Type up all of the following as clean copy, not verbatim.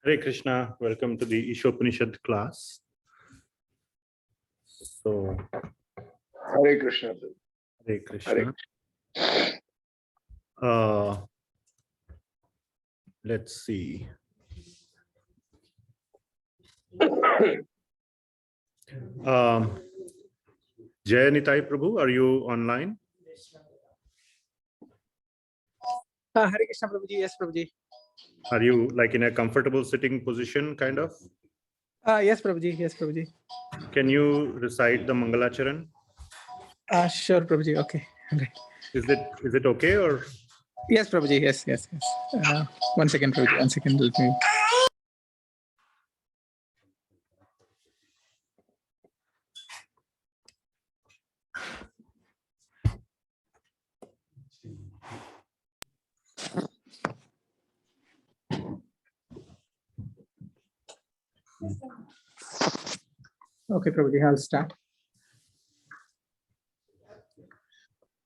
Hare Krishna, welcome to the Īśopaniṣad class. So, Hare Krishna. Hare Krishna. Let's see. Jai Nitai Prabhu, are you online? Hare Krishna Prabhuji, yes Prabhuji. Are you like in a comfortable sitting position, kind of? Yes Prabhuji, yes Prabhuji. Can you recite the Mangalacharan? Sure Prabhuji, okay. Is it okay or? Yes Prabhuji, yes. 1 second Prabhuji, 1 second, let me. Okay Prabhuji, I'll start.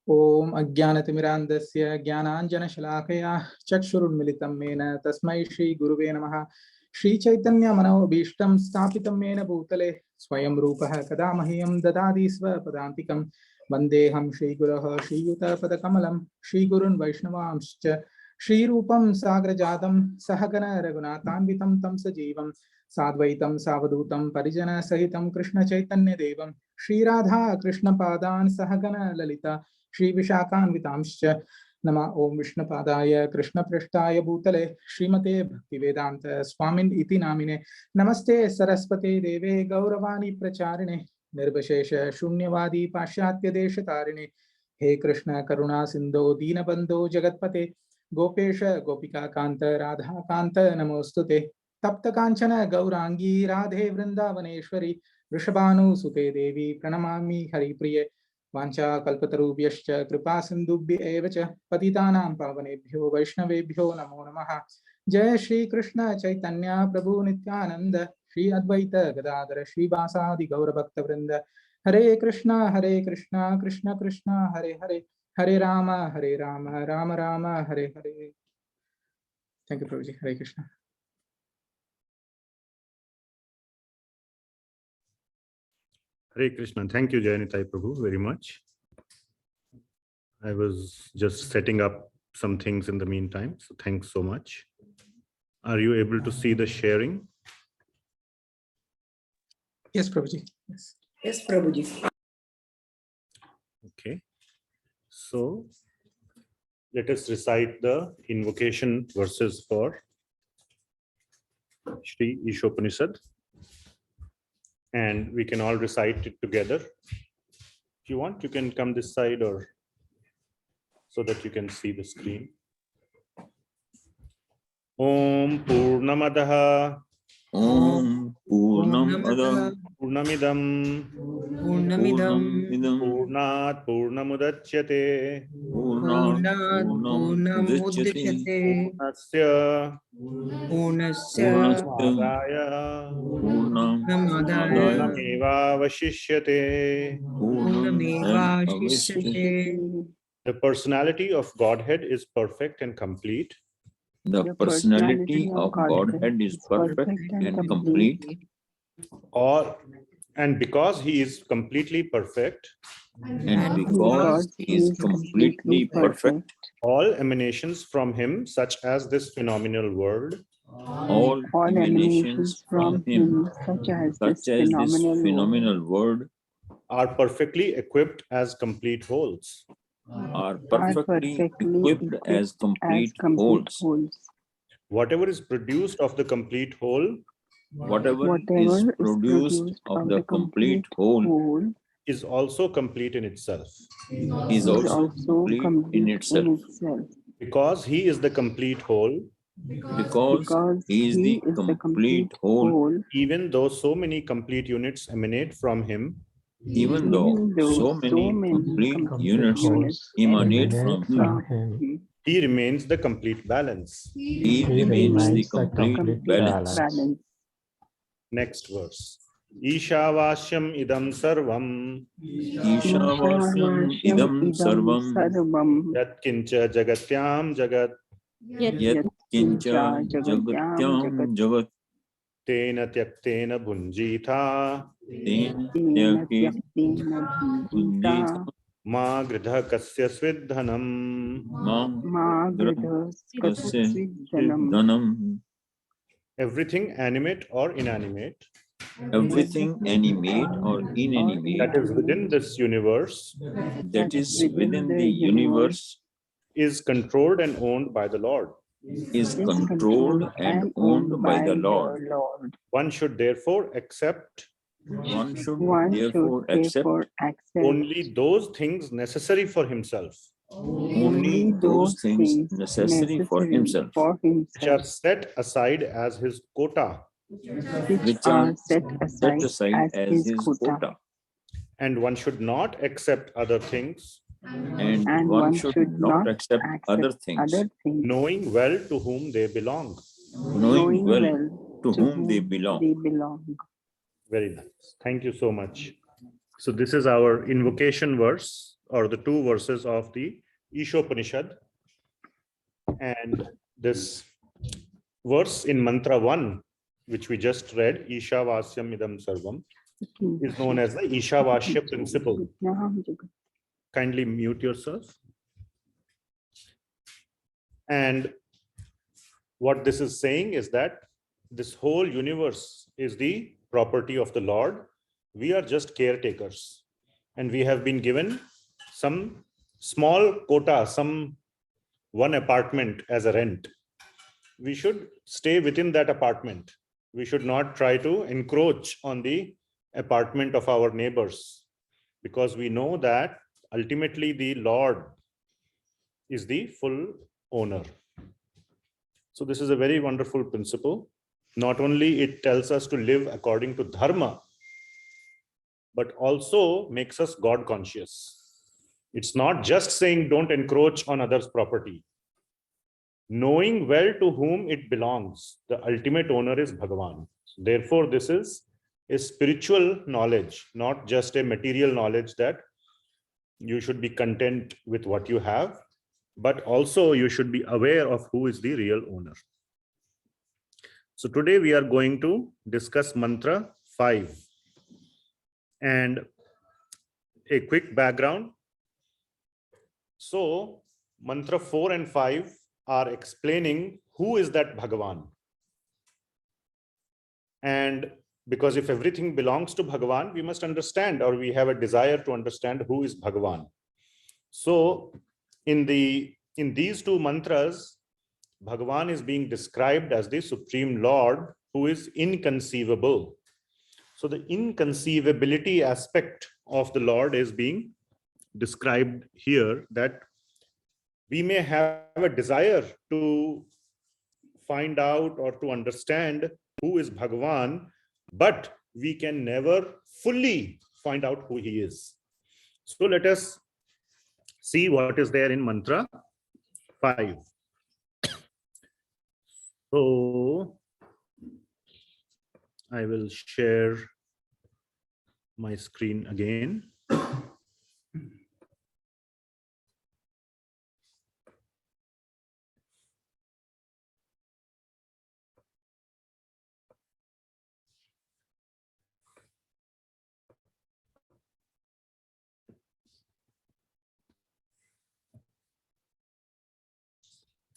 Om Ajnanatimirandasya Jnananjana Shalakaya Chakshurunmilitam Mena Tasmai Shri Guruve Namaha Shri Chaitanya Manobhishtam Stapitam Mena Bhutale Swayam Rupaha Kadamahyam Dadadi Svapadantikam Vandeham Shri Guraha Shri Yuta Padakamalam Shri Gurun Vaishnavamscha Shri Rupam Sagrajadam Sahagana Raghunatanvitam Tam Sajivam Sadvaitam Savadutam Parijana Sahitam Krishna Chaitanya Devam Shri Radha Krishna Padan Sahagana Lalita Shri Vishakhanvitamscha Nama Om Vishnu Padaya Krishna Prishtaya Bhutale Srimate Bhaktivedanta Swamin Iti Namine Namaste Saraswate Deve Gauravani Pracharine Nirbhashesha Shunyavadi Pashyatya Deshatarine He Krishna Karuna Sindho Dinabandho Jagatpate Gopesha Gopika Kanta Radha Kanta Namostute Tapta Kanchana Gaurangi Radhe Vrindavaneshwari Vrishabhanu Sute Devi Pranamami Haripriye Vancha Kalpatarubhyascha Kripa Sindhubhya evacha Patitanam Pavanebhyo Vaishnavebhyo Namo Namaha Jai Shri Krishna Chaitanya Prabhu Nityananda Shri Advaita Gadadhara Shri Vasadi Gaura Bhakta Vrinda Hare Krishna Krishna Krishna Hare Hare Hare Rama Rama Rama Hare Hare. Thank you Prabhuji. Hare Krishna. Hare Krishna. Thank you, Jai Nitai Prabhu, very much. I was just setting up some things in the meantime, so thanks so much. Are you able to see the sharing? Yes, Prabhuji. Yes, Prabhuji. Okay. So let us recite the invocation verses for Śrī Īśopaniṣad. And we can all recite it together. If you want, you can come this side or so that you can see the screen. Om Purnamadaha Om Purnamadaha Purnamidam Purnat Purnamudachyate Purnamudachyate Purnasya Purnameva Vashishyate. The personality of Godhead is perfect and complete. The personality of Godhead is perfect and complete. And because he is completely perfect, all emanations from him, such as this phenomenal world, all emanations from him, such as this phenomenal world, are perfectly equipped as complete wholes. Whatever is produced of the complete whole, is also complete in itself. Because he is the complete whole, even though so many complete units emanate from him, he remains the complete balance. Next verse. Ishavasyam idam sarvam Yat kincha jagatyam jagat Yat kincha jagatyam jagat tena tyaktena bhunjitha Ujjita ma gridha kasya svidhanam. kasya dhanam. Everything animate or inanimate Everything animate or inanimate that is within this universe that is within the universe is controlled and owned by the Lord. is controlled and owned by the Lord. One should therefore accept One should therefore accept only those things necessary for himself, only those things necessary for himself, which are set aside as his quota, which are set aside as his quota. and one should not accept other things, And one should not accept other things, knowing well to whom they belong. knowing well to whom they belong. Very nice. Thank you so much. So this is our invocation verse, or the two verses of the Īśopaniṣad. And this verse in mantra 1, which we just read, Īśāvāsyam idam sarvam, is known as the Īśāvāsya principle. Kindly mute yourself. And what this is saying is that this whole universe is the property of the Lord. We are just caretakers, and we have been given some small quota, some one apartment as a rent. We should stay within that apartment. We should not try to encroach on the apartment of our neighbors, because we know that ultimately the Lord is the full owner. So this is a very wonderful principle. Not only it tells us to live according to dharma, but also makes us God conscious. It's not just saying don't encroach on others' property. Knowing well to whom it belongs, the ultimate owner is Bhagavan. Therefore, this is a spiritual knowledge, not just a material knowledge that you should be content with what you have, but also you should be aware of who is the real owner. So today we are going to discuss mantra 5. And a quick background. So mantra 4 and 5 are explaining who is that Bhagavan. And because if everything belongs to Bhagavan, we must understand, or we have a desire to understand who is Bhagavan. So in these two mantras, Bhagavan is being described as the Supreme Lord who is inconceivable. So the inconceivability aspect of the Lord is being described here, that we may have a desire to find out or to understand who is Bhagavan, but we can never fully find out who he is. So let us see what is there in mantra 5. So I will share my screen again.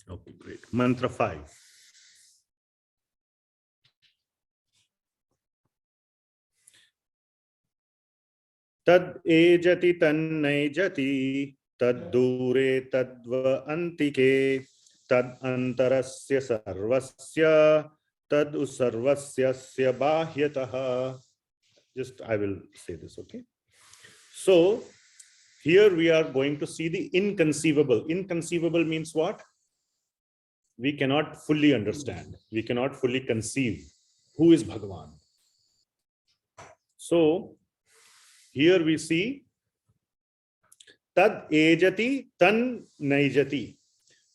Okay, great. Mantra 5. Tad ejati tannai tad dure tadva antike tad antarasya sarvasya tad usarvasyasya bahyataha. Just I will say this, okay? So here we are going to see the inconceivable. Inconceivable means what? We cannot fully understand. We cannot fully conceive who is Bhagavan. So here we see tad ejati tan naijati.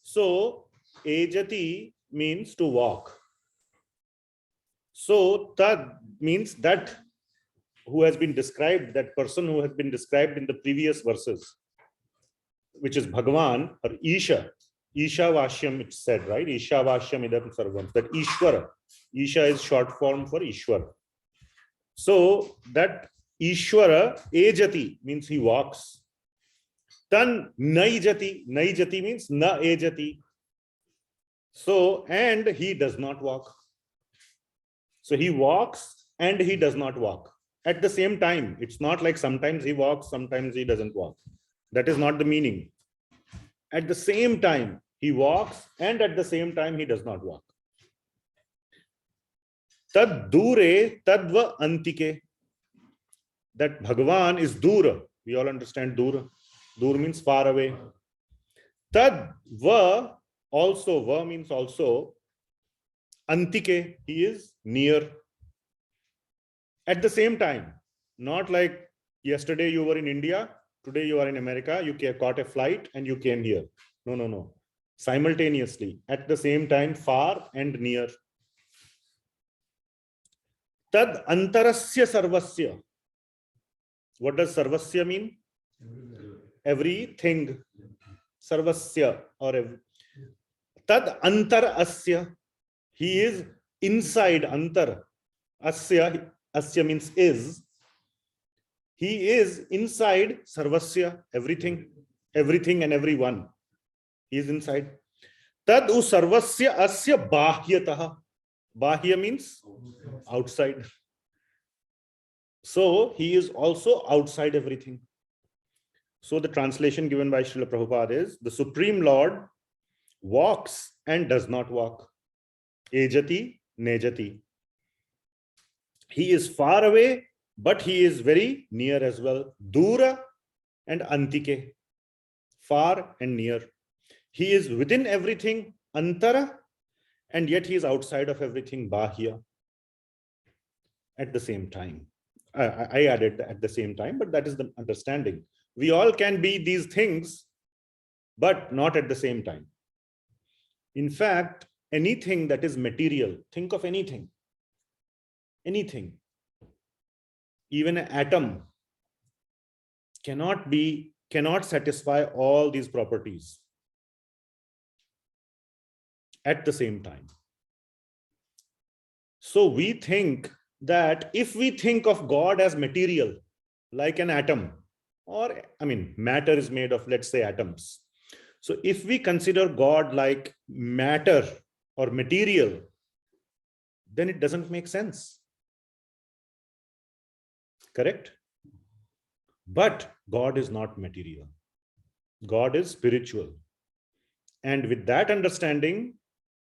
So ejati means to walk. So tad means that who has been described, that person who has been described in the previous verses, which is Bhagavan or Isha. Ishavashyam, it's said, right? Ishavashyam idam sarvam. That Ishwara. Isha is short form for Ishwar. So that Ishwara, ejati, means he walks. Tan naijati. Naijati means na ejati. So, and he does not walk. So he walks and he does not walk at the same time. It's not like sometimes he walks, sometimes he doesn't walk. That is not the meaning. At the same time, he walks and at the same time, he does not walk. Tad dure tadva antike. That Bhagavan is dura. We all understand dura. Dura means far away. Tad va, also, va means also. Antike, he is near. At the same time, not like yesterday you were in India, today you are in America, you caught a flight and you came here. No, no, no. Simultaneously, at the same time, far and near. Tad antarasya sarvasya. What does sarvasya mean? Everything. Sarvasya or every. Tad antar asya. He is inside antar. Asya, asya means is. He is inside sarvasya, everything, everything and everyone. He is inside. Tad u sarvasya asya bahyataha. Bahya means outside. So he is also outside everything. So the translation given by Srila Prabhupada is, the Supreme Lord walks and does not walk. Ejati, nejati. He is far away, but he is very near as well. Dura and antike. Far and near. He is within everything, antara, and yet he is outside of everything, bahya. At the same time. I added at the same time, but that is the understanding. We all can be these things, but not at the same time. In fact, anything that is material, think of anything. Anything. Even an atom cannot satisfy all these properties at the same time. So we think that if we think of God as material, like an atom, or matter is made of, let's say, atoms. So if we consider God like matter or material, then it doesn't make sense. Correct? But God is not material. God is spiritual. And with that understanding,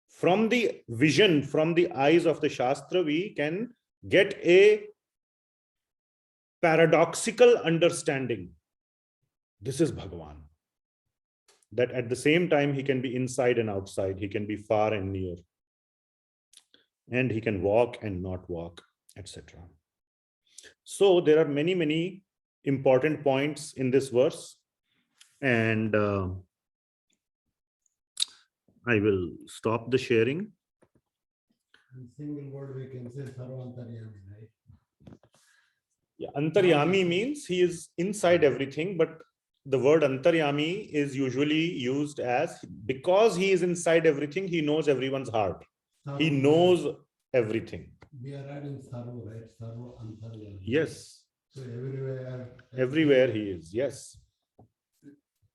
from the vision, from the eyes of the Shastra, we can get a paradoxical understanding. This is Bhagavan. That at the same time, he can be inside and outside. He can be far and near. And he can walk and not walk, etc. So there are many, many important points in this verse. And I will stop the sharing. In single word, we can say sarva antaryaami, right? Yeah, antaryaami means he is inside everything, but the word antaryami is usually used as, because he is inside everything, he knows everyone's heart. He knows everything. We are adding sarva, right? Sarva antaryami. Yes. So Everywhere he is, yes.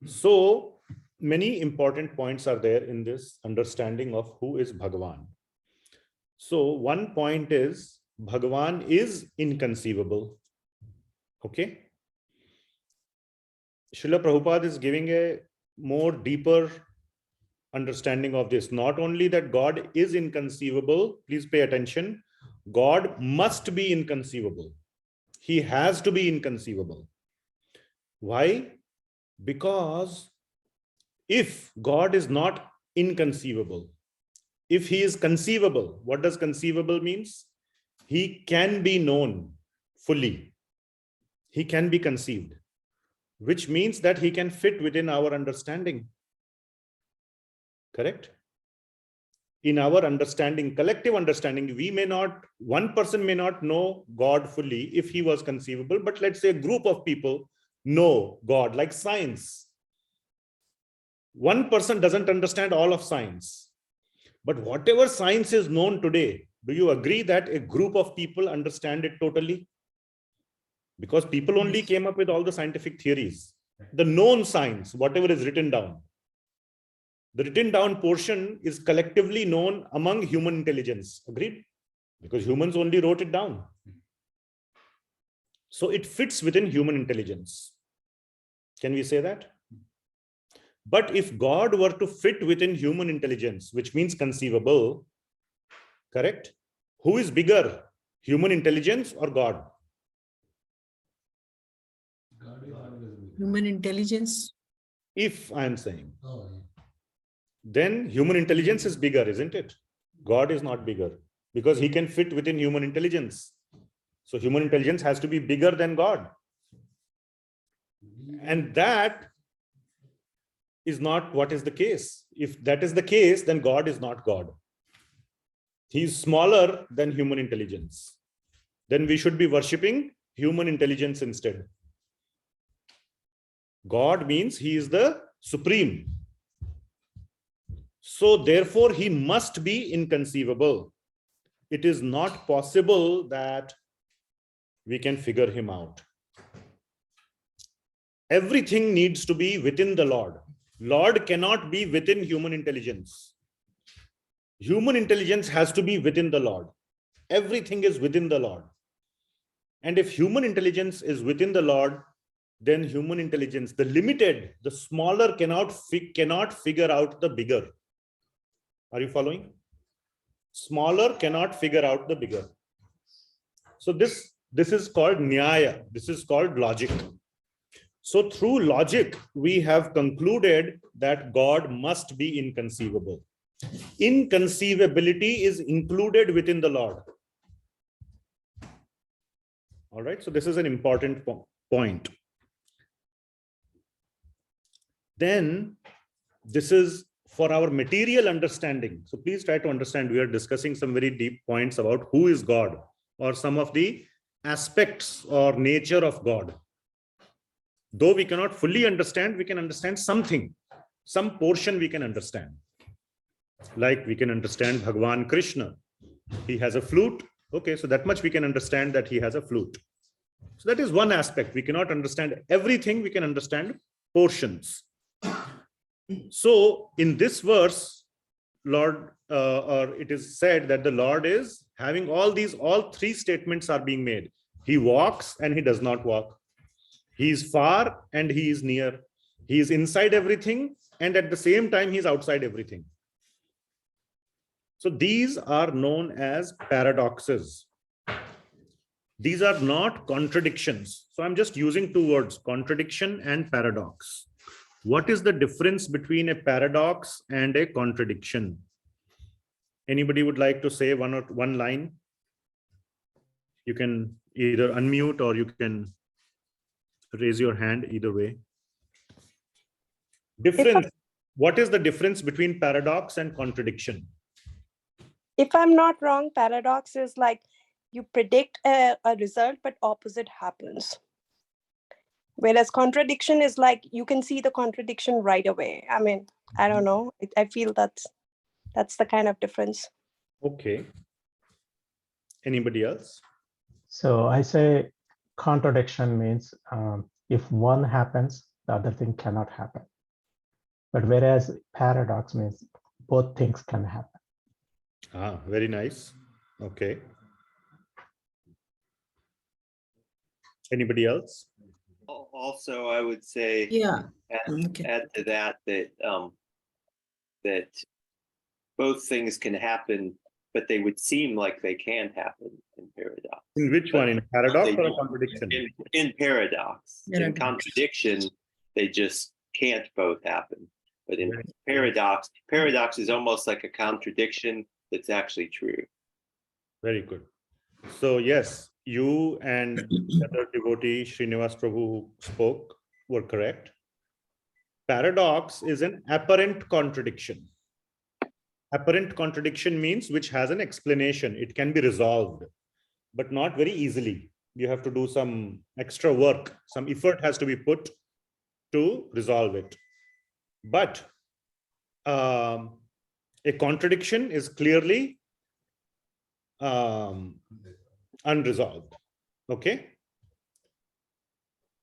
So many important points are there in this understanding of who is Bhagavan. So one point is, Bhagavan is inconceivable. Okay. Srila Prabhupada is giving a more deeper understanding of this. Not only that God is inconceivable, please pay attention, God must be inconceivable. He has to be inconceivable. Why? Because if God is not inconceivable, if he is conceivable, what does conceivable means? He can be known fully. He can be conceived, which means that he can fit within our understanding. Correct? In our understanding, collective understanding, we may not, one person may not know God fully if he was conceivable, but let's say a group of people know God, like science. One person doesn't understand all of science. But whatever science is known today, do you agree that a group of people understand it totally? Because people only came up with all the scientific theories. The known science, whatever is written down. The written down portion is collectively known among human intelligence. Agreed? Because humans only wrote it down. So it fits within human intelligence. Can we say that? But if God were to fit within human intelligence, which means conceivable, correct? Who is bigger, human intelligence or God? God is always bigger. Human intelligence. If I am saying, Oh, yeah. then human intelligence is bigger, isn't it? God is not bigger because he can fit within human intelligence. So human intelligence has to be bigger than God. And that is not what is the case. If that is the case, then God is not God. He is smaller than human intelligence. Then we should be worshipping human intelligence instead. God means he is the supreme. So therefore, he must be inconceivable. It is not possible that we can figure him out. Everything needs to be within the Lord. Lord cannot be within human intelligence. Human intelligence has to be within the Lord. Everything is within the Lord. And if human intelligence is within the Lord, then human intelligence, the limited, the smaller cannot figure out the bigger. Are you following? Smaller cannot figure out the bigger. So this is called nyaya. This is called logic. So through logic, we have concluded that God must be inconceivable. Inconceivability is included within the Lord. All right, so this is an important point. Then this is for our material understanding. So please try to understand, we are discussing some very deep points about who is God or some of the aspects or nature of God. Though we cannot fully understand, we can understand something, some portion we can understand. Like we can understand Bhagawan Krishna. He has a flute. Okay, so that much we can understand that he has a flute. So that is one aspect. We cannot understand everything, we can understand portions. So in this verse, Lord, or it is said that the Lord is having all three statements are being made. He walks and he does not walk. He is far and he is near. He is inside everything and at the same time he is outside everything. So these are known as paradoxes. These are not contradictions. So I'm just using two words, contradiction and paradox. What is the difference between a paradox and a contradiction? Anybody would like to say one line? You can either unmute or you can raise your hand, either way. Difference. What is the difference between paradox and contradiction? If I'm not wrong, paradox is like you predict a result, but opposite happens. Whereas contradiction is like you can see the contradiction right away. I mean, I don't know. I feel that's the kind of difference. Okay. Anybody else? So I say contradiction means if one happens, the other thing cannot happen. But whereas paradox means both things can happen. Ah, very nice. Okay. Anybody else? Also, I would say, Yeah. add to that that both things can happen, but they would seem like they can't happen in paradox. In which one? In paradox or a contradiction? In paradox. In Paradox. contradiction, they just can't both happen. But in paradox is almost like a contradiction that's actually true. Very good. So yes, you and the other devotee, Srinivas Prabhu, who spoke, were correct. Paradox is an apparent contradiction. Apparent contradiction means which has an explanation. It can be resolved, but not very easily. You have to do some extra work. Some effort has to be put to resolve it. But a contradiction is clearly unresolved. Okay.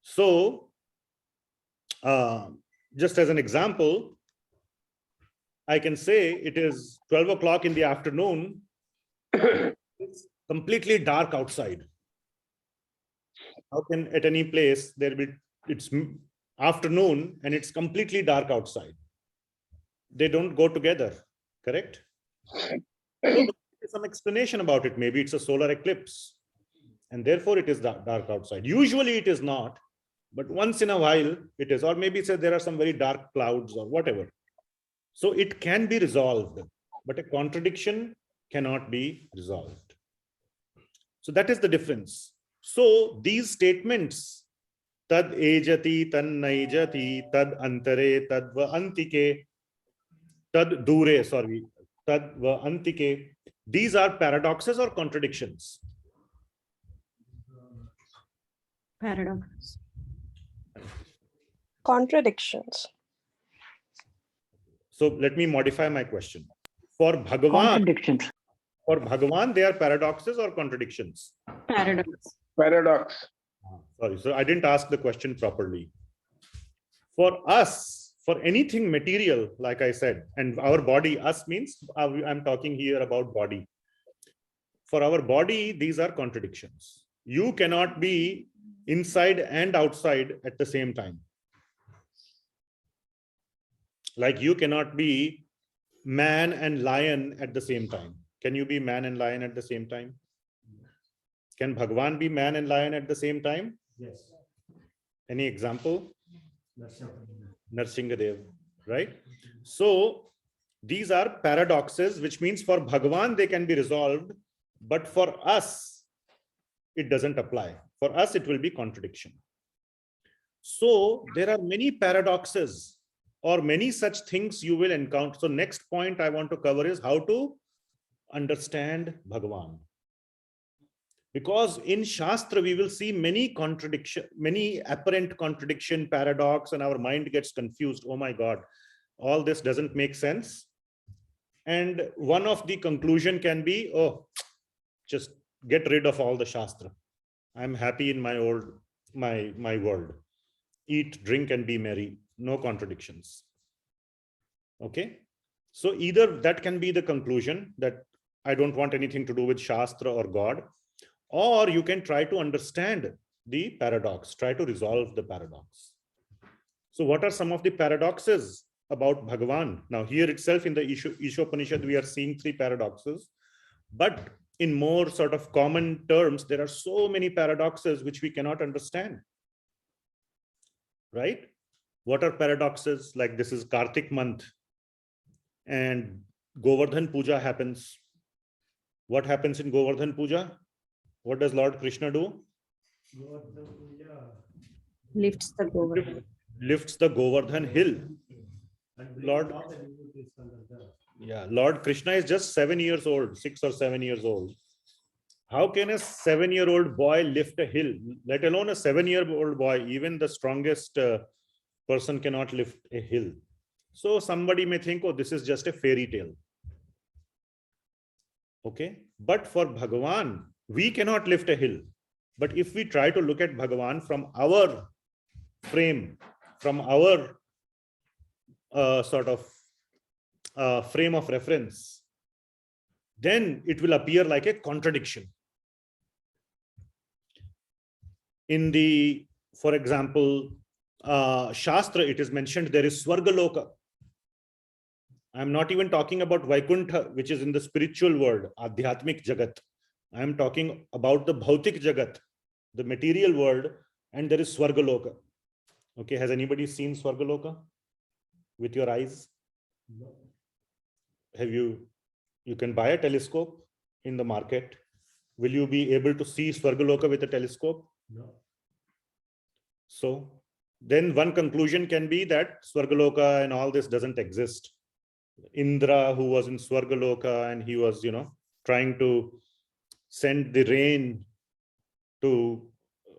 So, just as an example, I can say it is 12 o'clock in the afternoon. It's completely dark outside. How can at any place there be, it's afternoon and it's completely dark outside? They don't go together, correct? So there's some explanation about it. Maybe it's a solar eclipse and therefore it is dark outside. Usually it is not, but once in a while it is, or maybe say there are some very dark clouds or whatever. So it can be resolved, but a contradiction cannot be resolved. So that is the difference. So these statements, tad ejati, tan naijati, tad antare, tad va antike, tad dure, sorry, tad va antike, these are paradoxes or contradictions? Paradox. Contradictions. So let me modify my question. For Bhagawan, Contradictions. for Bhagawan, they are paradoxes or contradictions? Paradox. Paradox. Sorry, so I didn't ask the question properly. For us, for anything material, like I said, and our body, us means I'm talking here about body. For our body, these are contradictions. You cannot be inside and outside at the same time. Like you cannot be man and lion at the same time. Can you be man and lion at the same time? Can Bhagavan be man and lion at the same time? Yes. Any example? Narasimha. Narasimha, right? So these are paradoxes, which means for Bhagavan they can be resolved, but for us it doesn't apply. For us it will be contradiction. So there are many paradoxes or many such things you will encounter. So next point I want to cover is how to understand Bhagavan. Because in Shastra, we will see many contradiction, many apparent contradiction, paradox, and our mind gets confused. Oh my God, all this doesn't make sense. And one of the conclusion can be, oh, just get rid of all the Shastra. I'm happy in my world. Eat, drink, and be merry. No contradictions. Okay. So either that can be the conclusion that I don't want anything to do with Shastra or God, or you can try to understand the paradox, try to resolve the paradox. So what are some of the paradoxes about Bhagavan? Now here itself in the Śrī Īśopaniṣad, we are seeing 3 paradoxes, but in more sort of common terms, there are so many paradoxes which we cannot understand, right? What are paradoxes? Like this is Kartik month and Govardhan Puja happens. What happens in Govardhan Puja? What does Lord Krishna do? Lifts the Govardhan. Lifts the Govardhan hill. Lord, Lord Krishna is just 7 years old, 6 or 7 years old. How can a 7-year-old boy lift a hill? Let alone a 7-year-old boy, even the strongest person cannot lift a hill. So somebody may think, oh, this is just a fairy tale. Okay, but for Bhagavan, we cannot lift a hill. But if we try to look at Bhagavan from our frame, from our frame of reference, then it will appear like a contradiction. In the, for example, Shastra, it is mentioned there is Swargaloka. I am not even talking about Vaikuntha, which is in the spiritual world, Adhyatmik Jagat. I am talking about the Bhautik Jagat, the material world, and there is Swargaloka. Okay, has anybody seen Swargaloka with your eyes? No. Have you can buy a telescope in the market. Will you be able to see Swargaloka with a telescope? No. So then one conclusion can be that Swargaloka and all this doesn't exist. Indra, who was in Swargaloka, and he was, trying to send the rain to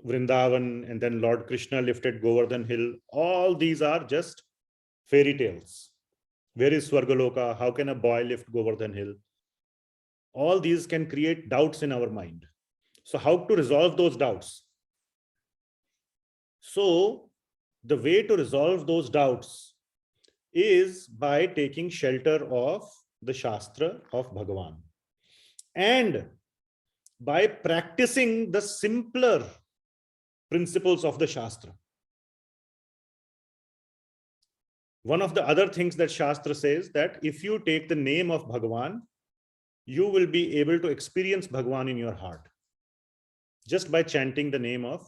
Vrindavan, and then Lord Krishna lifted Govardhan hill. All these are just fairy tales, Where is Swargaloka? How can a boy lift Govardhan Hill? All these can create doubts in our mind. So how to resolve those doubts? So the way to resolve those doubts is by taking shelter of the Shastra of Bhagavan and by practicing the simpler principles of the Shastra. One of the other things that Shastra says that if you take the name of Bhagavan, you will be able to experience Bhagavan in your heart just by chanting the name of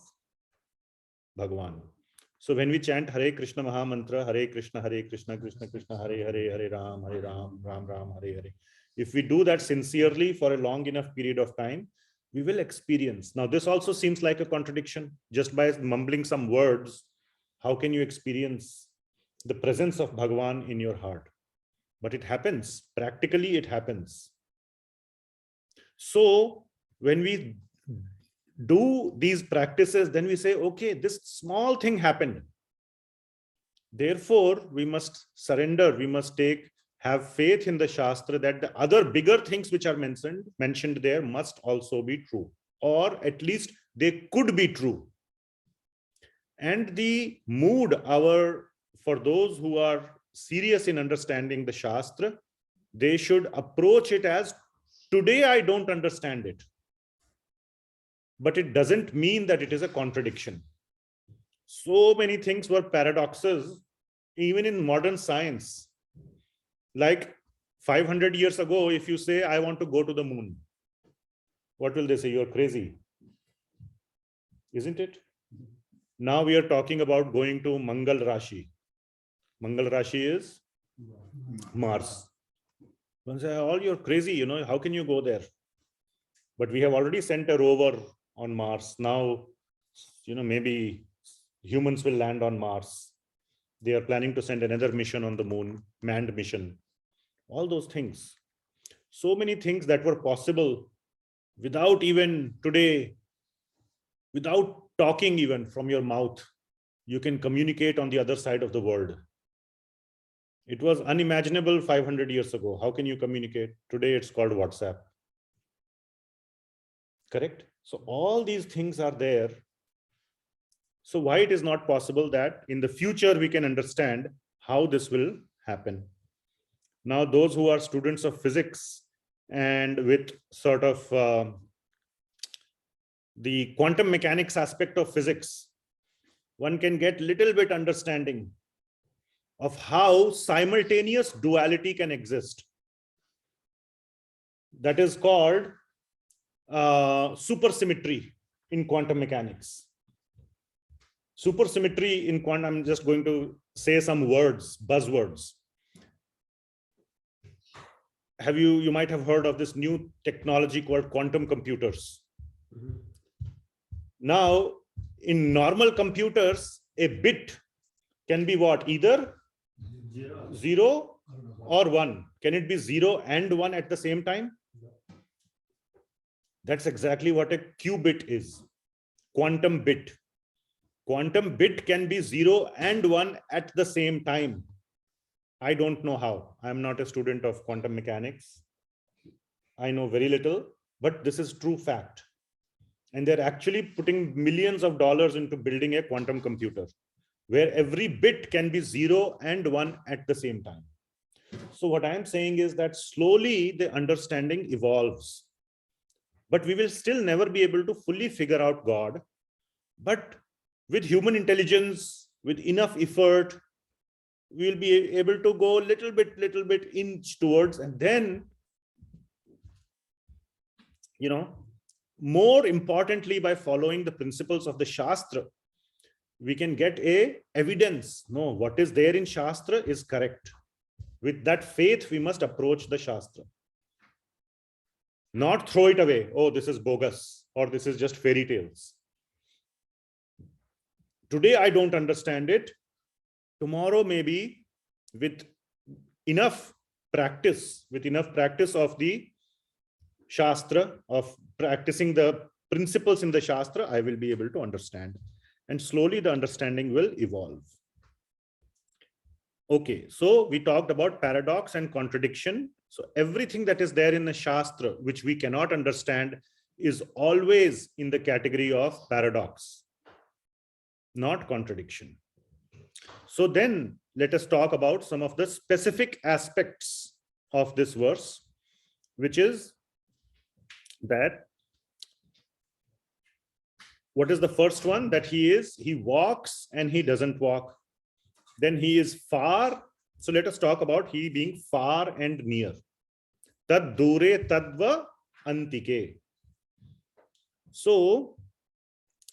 Bhagavan. So when we chant Hare Krishna Maha Mantra, Hare Krishna, Krishna Krishna, Hare Hare, Hare Ram, Ram Ram, Hare Hare. If we do that sincerely for a long enough period of time, we will experience. Now, this also seems like a contradiction. Just by mumbling some words, how can you experience the presence of Bhagavan in your heart? But it happens. Practically, it happens. So when we do these practices, then we say, okay, this small thing happened. Therefore, we must surrender. We must have faith in the Shastra that the other bigger things which are mentioned there must also be true, or at least they could be true. And the mood, for those who are serious in understanding the Shastra, they should approach it as, today I don't understand it. But it doesn't mean that it is a contradiction. So many things were paradoxes, even in modern science. Like 500 years ago, if you say, I want to go to the moon, what will they say? You're crazy. Isn't it? Now we are talking about going to Mangal Rashi. Mangal Rashi is Mars. One say, oh, you're crazy, how can you go there? But we have already sent a rover on Mars. Now, maybe humans will land on Mars. They are planning to send another mission on the moon, manned mission. All those things. So many things that were possible without even today, without talking even from your mouth, you can communicate on the other side of the world. It was unimaginable 500 years ago. How can you communicate? Today it's called WhatsApp. Correct? So all these things are there. So why it is not possible that in the future we can understand how this will happen? Now, those who are students of physics and with sort of the quantum mechanics aspect of physics, one can get little bit understanding of how simultaneous duality can exist. That is called supersymmetry in quantum mechanics. Supersymmetry in quantum, I'm just going to say some words, buzzwords. You might have heard of this new technology called quantum computers. Now, in normal computers, a bit can be what? Either 0 or 1. Can it be 0 and 1 at the same time? That's exactly what a qubit is. Quantum bit. Quantum bit can be 0 and 1 at the same time. I don't know how. I'm not a student of quantum mechanics. I know very little, but this is true fact. And they're actually putting millions of dollars into building a quantum computer where every bit can be 0 and 1 at the same time. So what I'm saying is that slowly the understanding evolves, but we will still never be able to fully figure out God. But with human intelligence, with enough effort, we'll be able to go little bit inch towards, and then, more importantly, by following the principles of the Shastra, we can get a evidence. No, what is there in Shastra is correct. With that faith, we must approach the Shastra. Not throw it away. Oh, this is bogus, or this is just fairy tales. Today, I don't understand it. Tomorrow, maybe with enough practice of the Shastra, of practicing the principles in the Shastra, I will be able to understand. And slowly the understanding will evolve. Okay, so we talked about paradox and contradiction. So everything that is there in the shastra, which we cannot understand, is always in the category of paradox, not contradiction. So then let us talk about some of the specific aspects of this verse, which is that what is the first one? That he walks and he doesn't walk. Then he is far. So let us talk about he being far and near. Tad dure tadva antike. So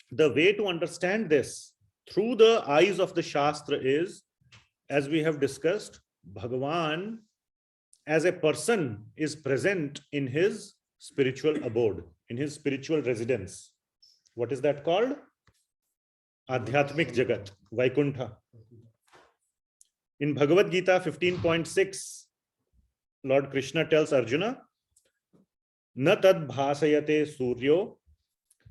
the way to understand this through the eyes of the shastra is, as we have discussed, Bhagavan as a person is present in his spiritual abode, in his spiritual residence. What is that called? Adhyatmik Jagat, Vaikuntha. In Bhagavad Gita 15.6, Lord Krishna tells Arjuna, Na tad bhasayate suryo,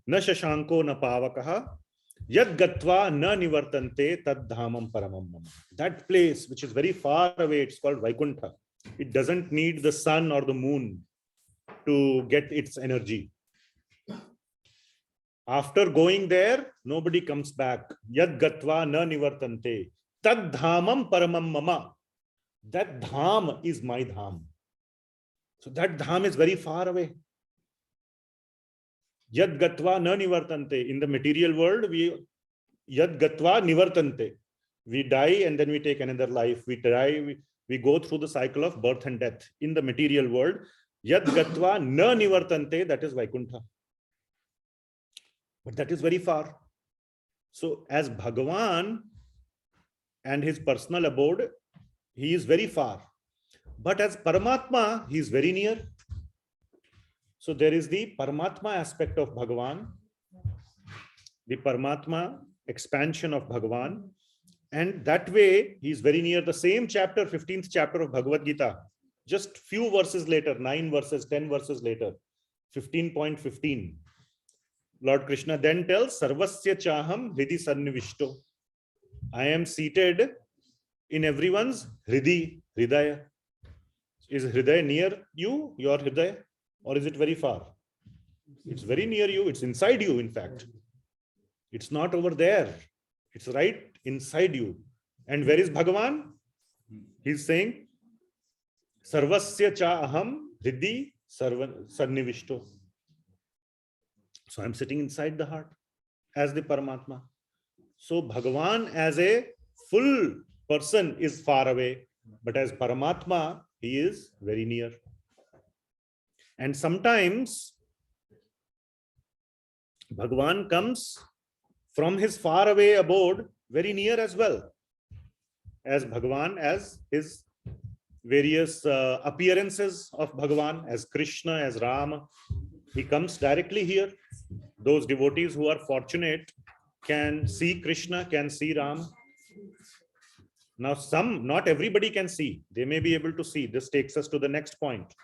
na shashanko na pavakaha, yad gatva na nivartante tad dhamam paramam mama. That place which is very far away, it's called Vaikuntha. It doesn't need the sun or the moon to get its energy. After going there, nobody comes back. Yad gatva na nivartante. Tad dhamam paramam mama. That dham is my dham. So that dham is very far away. Yad gatva na nivartante. In the material world, we yad gatva nivartante. We die and then we take another life. We die, we go through the cycle of birth and death. In the material world, yad gatva na nivartante, that is Vaikuntha. But that is very far. So as Bhagavan and his personal abode, he is very far. But as Paramatma, he is very near. So there is the Paramatma aspect of Bhagavan, the Paramatma expansion of Bhagavan. And that way, he is very near. The same chapter, 15th chapter of Bhagavad Gita, just few verses later, 9 verses, 10 verses later, 15.15. Lord Krishna then tells, Sarvasya chaham hridi sannivishto. I am seated in everyone's hridaya. Is hridaya near you, your hridaya? Or is it very far? It's very near you. It's inside you, in fact. It's not over there. It's right inside you. And where is Bhagavan? He's saying, Sarvasya cha aham hridi sannivishto. So I'm sitting inside the heart as the Paramatma. So Bhagavan as a full person is far away, but as Paramatma, he is very near. And sometimes Bhagavan comes from his far away abode very near as well, as Bhagavan, as his various appearances of Bhagavan, as Krishna, as Rama. He comes directly here. Those devotees who are fortunate can see Krishna, can see Ram. Now, not everybody can see. They may be able to see. This takes us to the next point.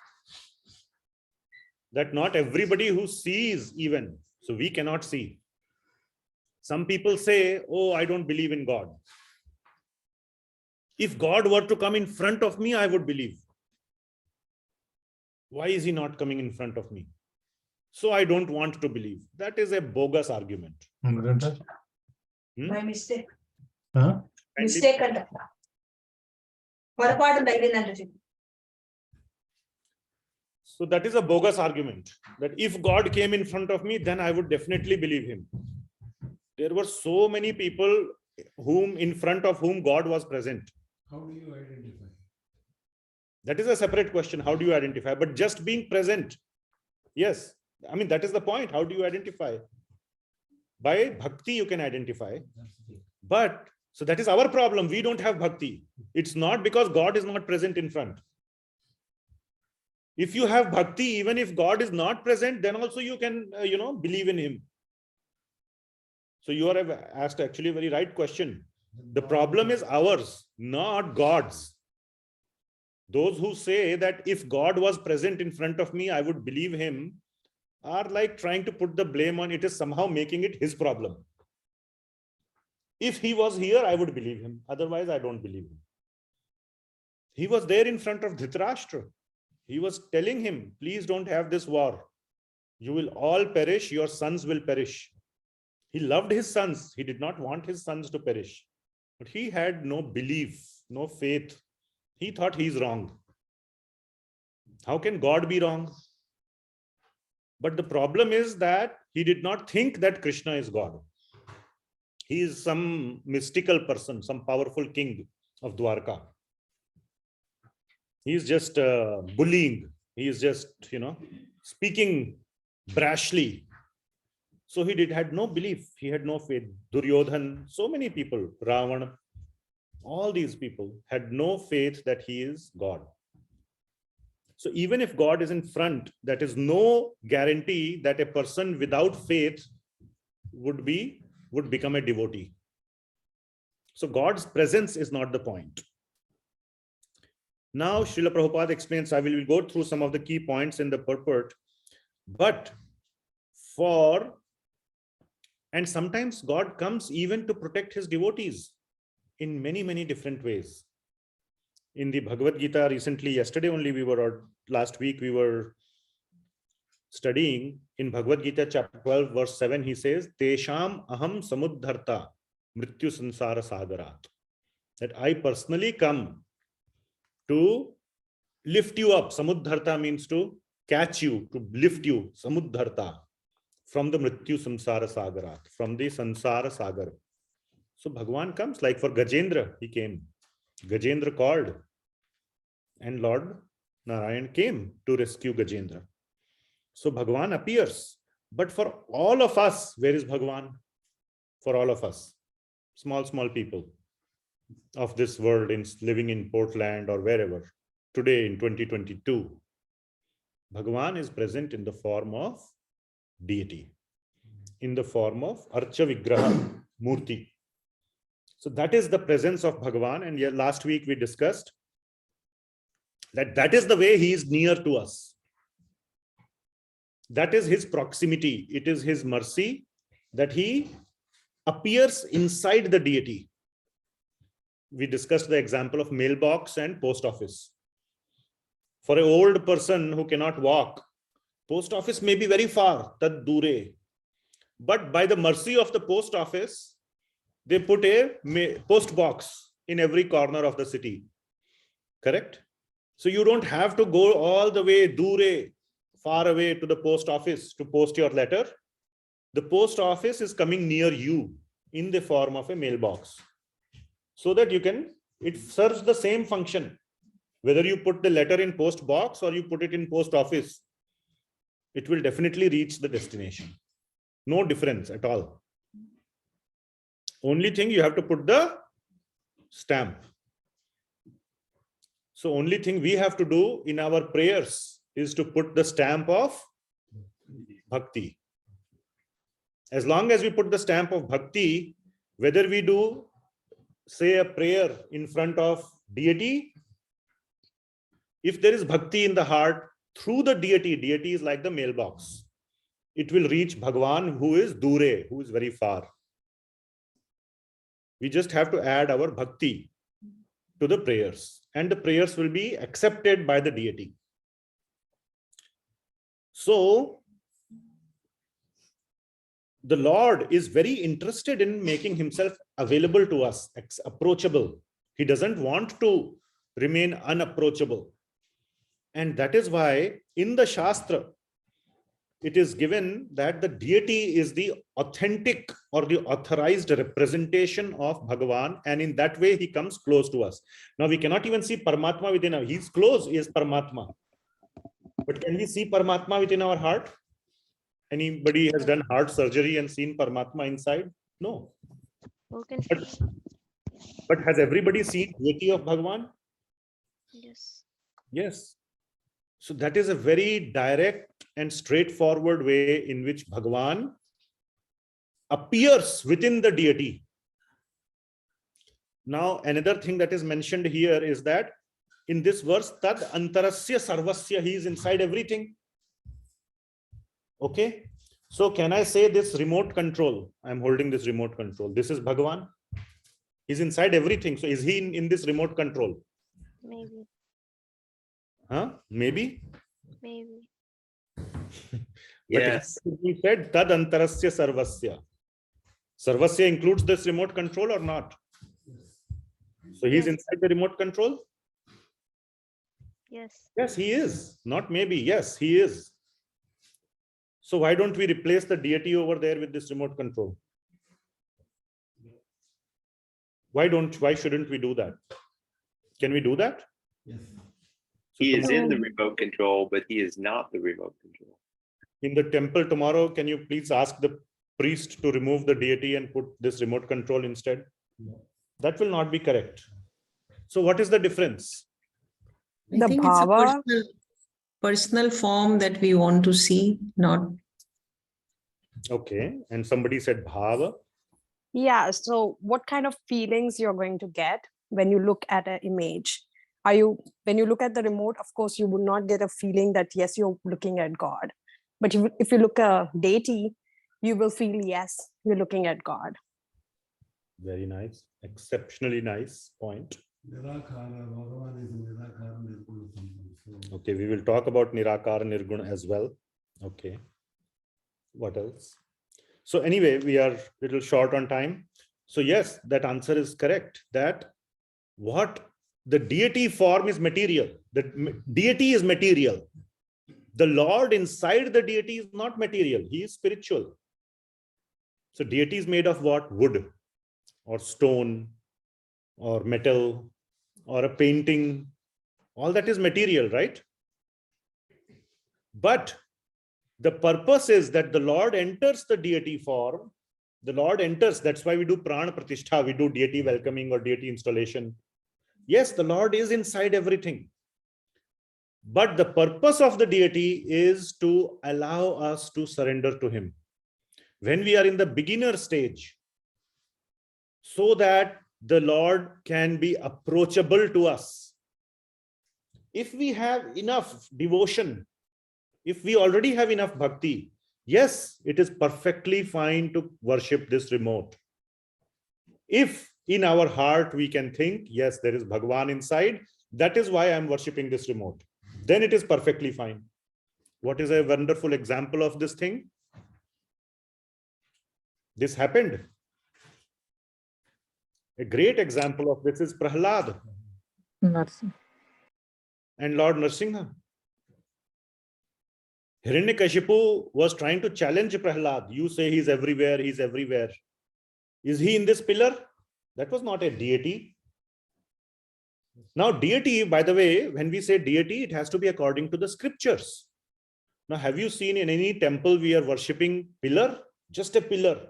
That not everybody who sees even, so we cannot see. Some people say, oh, I don't believe in God. If God were to come in front of me, I would believe. Why is he not coming in front of me? So I don't want to believe. That is a bogus argument. By mistake. Huh? Mistake and so that is a bogus argument. That if God came in front of me, then I would definitely believe him. There were so many people in front of whom God was present. How do you identify? That is a separate question. How do you identify? But just being present, yes. I mean, that is the point. How do you identify? By bhakti, you can identify. But, so that is our problem. We don't have bhakti. It's not because God is not present in front. If you have bhakti, even if God is not present, then also you can, believe in him. So you have asked actually a very right question. The problem is ours, not God's. Those who say that if God was present in front of me, I would believe him, are like trying to put the blame on it, is somehow making it his problem. If he was here, I would believe him. Otherwise, I don't believe him. He was there in front of Dhritarashtra. He was telling him, please don't have this war. You will all perish, your sons will perish. He loved his sons. He did not want his sons to perish. But he had no belief, no faith. He thought he's wrong. How can God be wrong? But the problem is that he did not think that Krishna is God. He is some mystical person, some powerful king of Dwarka. He is just bullying. He is just, speaking brashly. So he had no belief. He had no faith. Duryodhan, so many people, Ravana, all these people had no faith that he is God. So even if God is in front, that is no guarantee that a person without faith would become a devotee. So God's presence is not the point. Now Srila Prabhupada explains, I will go through some of the key points in the purport, and sometimes God comes even to protect his devotees in many, many different ways. In the Bhagavad Gita recently, yesterday only last week we were studying in Bhagavad Gita chapter 12 verse 7, he says, Tesham aham samuddharta mrityu sansara sagarat. That I personally come to lift you up. Samuddharta means to catch you, to lift you. Samuddharta, from the mrityu samsara sagarat, from the sansara sagar. So Bhagavan comes, like for Gajendra, he came. Gajendra called, and Lord Narayan came to rescue Gajendra. So Bhagavan appears. But for all of us, where is Bhagavan? For all of us, small people of this world, living in Portland or wherever, today in 2022, Bhagavan is present in the form of deity, in the form of Archa Vigraha Murti. So that is the presence of Bhagavan. And yet last week we discussed that is the way he is near to us. That is his proximity. It is his mercy that he appears inside the deity. We discussed the example of mailbox and post office. For an old person who cannot walk, post office may be very far, tad dure. But by the mercy of the post office, they put a post box in every corner of the city. Correct? So you don't have to go all the way dure, far away to the post office to post your letter. The post office is coming near you in the form of a mailbox. So that it serves the same function. Whether you put the letter in post box or you put it in post office, it will definitely reach the destination. No difference at all. Only thing, you have to put the stamp. So only thing we have to do in our prayers is to put the stamp of bhakti. As long as we put the stamp of bhakti, whether we do say a prayer in front of deity, if there is bhakti in the heart, through the deity is like the mailbox. It will reach Bhagavan, who is dure, who is very far. We just have to add our bhakti to the prayers, and the prayers will be accepted by the deity. So the Lord is very interested in making himself available to us, approachable. He doesn't want to remain unapproachable. And that is why in the Shastra, it is given that the deity is the authentic or the authorized representation of Bhagavan, and in that way he comes close to us. Now we cannot even see Paramatma within us. He's close, he is Paramatma. But can we see Paramatma within our heart? Anybody has done heart surgery and seen Paramatma inside? No. But has everybody seen deity of Bhagavan? Yes. Yes. So that is a very direct and straightforward way in which Bhagavan appears within the deity. Now, another thing that is mentioned here is that in this verse, tad antarasya sarvasya, he is inside everything. Okay. So can I say this remote control? I'm holding this remote control. This is Bhagavan. He's inside everything. So is he in this remote control? Maybe. Huh? Maybe? Maybe. Yes. He said tad antarasya sarvasya. Sarvasya includes this remote control or not? So he's Yes. inside the remote control? Yes. Yes, he is. Not maybe. Yes, he is. So why don't we replace the deity over there with this remote control? Why shouldn't we do that? Can we do that? Yes. He is in the remote control, but he is not the remote control. In the temple tomorrow, can you please ask the priest to remove the deity and put this remote control instead? No. That will not be correct. So what is the difference? I The think it's a bhava. personal form that we want to see, not. Okay. And somebody said bhava. Yeah, so what kind of feelings you're going to get when you look at an image? When you look at the remote, of course, you will not get a feeling that, yes, you're looking at God. But if you look at a deity, you will feel, yes, you're looking at God. Very nice. Exceptionally nice point. Nirakara, Bhagavan is Nirakara, Nirguna something. So, Okay, we will talk about Nirakara Nirguna as well. Okay. What else? So anyway, we are a little short on time. So yes, that answer is correct. That what the deity form is material. The deity is material. The Lord inside the deity is not material. He is spiritual. So deity is made of what? Wood or stone or metal or a painting. All that is material, right? But the purpose is that the Lord enters the deity form. The Lord enters. That's why we do prana pratishtha. We do deity welcoming or deity installation. Yes, the Lord is inside everything. But the purpose of the deity is to allow us to surrender to him. When we are in the beginner stage, so that the Lord can be approachable to us. If we have enough devotion, if we already have enough bhakti, yes, it is perfectly fine to worship this remote. If in our heart we can think, yes, there is Bhagavan inside, that is why I am worshipping this remote, then it is perfectly fine. What is a wonderful example of this thing? This happened. A great example of this is Prahlada and Lord Narasimha. Hiranyakashipu was trying to challenge Prahlada. You say he's everywhere, he's everywhere. Is he in this pillar? That was not a deity. Now, deity, by the way, when we say deity, it has to be according to the scriptures. Now, have you seen in any temple we are worshipping pillar? Just a pillar?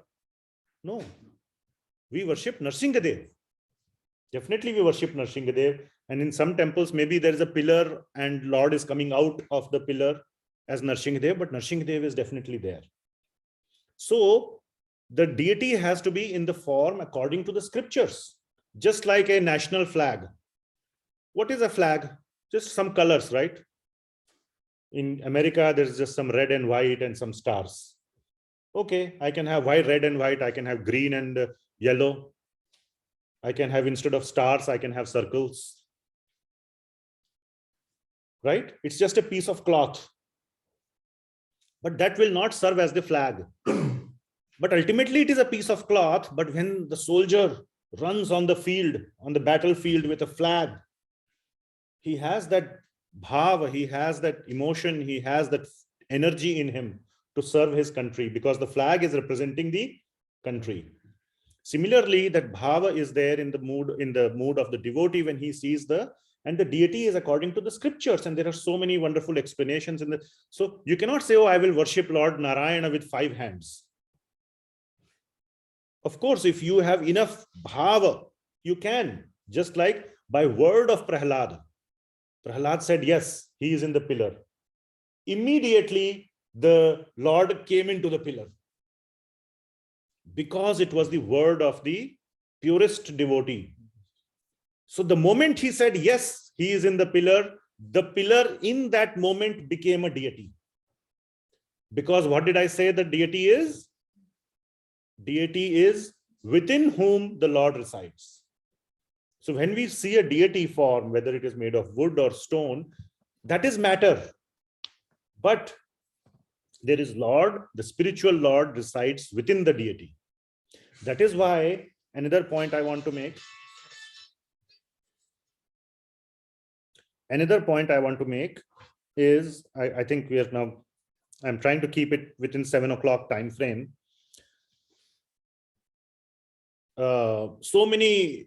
No. We worship Narasimhadev. Definitely we worship Narasimhadev. And in some temples, maybe there is a pillar and Lord is coming out of the pillar as Narasimhadev, but Narasimhadev is definitely there. So the deity has to be in the form according to the scriptures, just like a national flag. What is a flag? Just some colors, right? In America, there's just some red and white and some stars. Okay, I can have white, red and white. I can have green and yellow. I can have, instead of stars, I can have circles. Right? It's just a piece of cloth. But that will not serve as the flag. But ultimately it is a piece of cloth. But when the soldier runs on the field, on the battlefield with a flag, he has that bhava, he has that emotion, he has that energy in him to serve his country, because the flag is representing the country. Similarly, that bhava is there in the mood of the devotee when he sees and the deity is according to the scriptures, and there are so many wonderful explanations in so you cannot say, oh, I will worship Lord Narayana with 5 hands. Of course, if you have enough bhava, you can, just like by word of Prahlada. Prahlada said, yes, he is in the pillar. Immediately, the Lord came into the pillar, because it was the word of the purest devotee. So the moment he said, yes, he is in the pillar in that moment became a deity. Because what did I say the deity is? Deity is within whom the Lord resides. So when we see a deity form, whether it is made of wood or stone, that is matter. But there is Lord, the spiritual Lord resides within the deity. That is why another point I want to make. Another point I want to make is, I think we are now, I'm trying to keep it within 7 o'clock time frame. So many,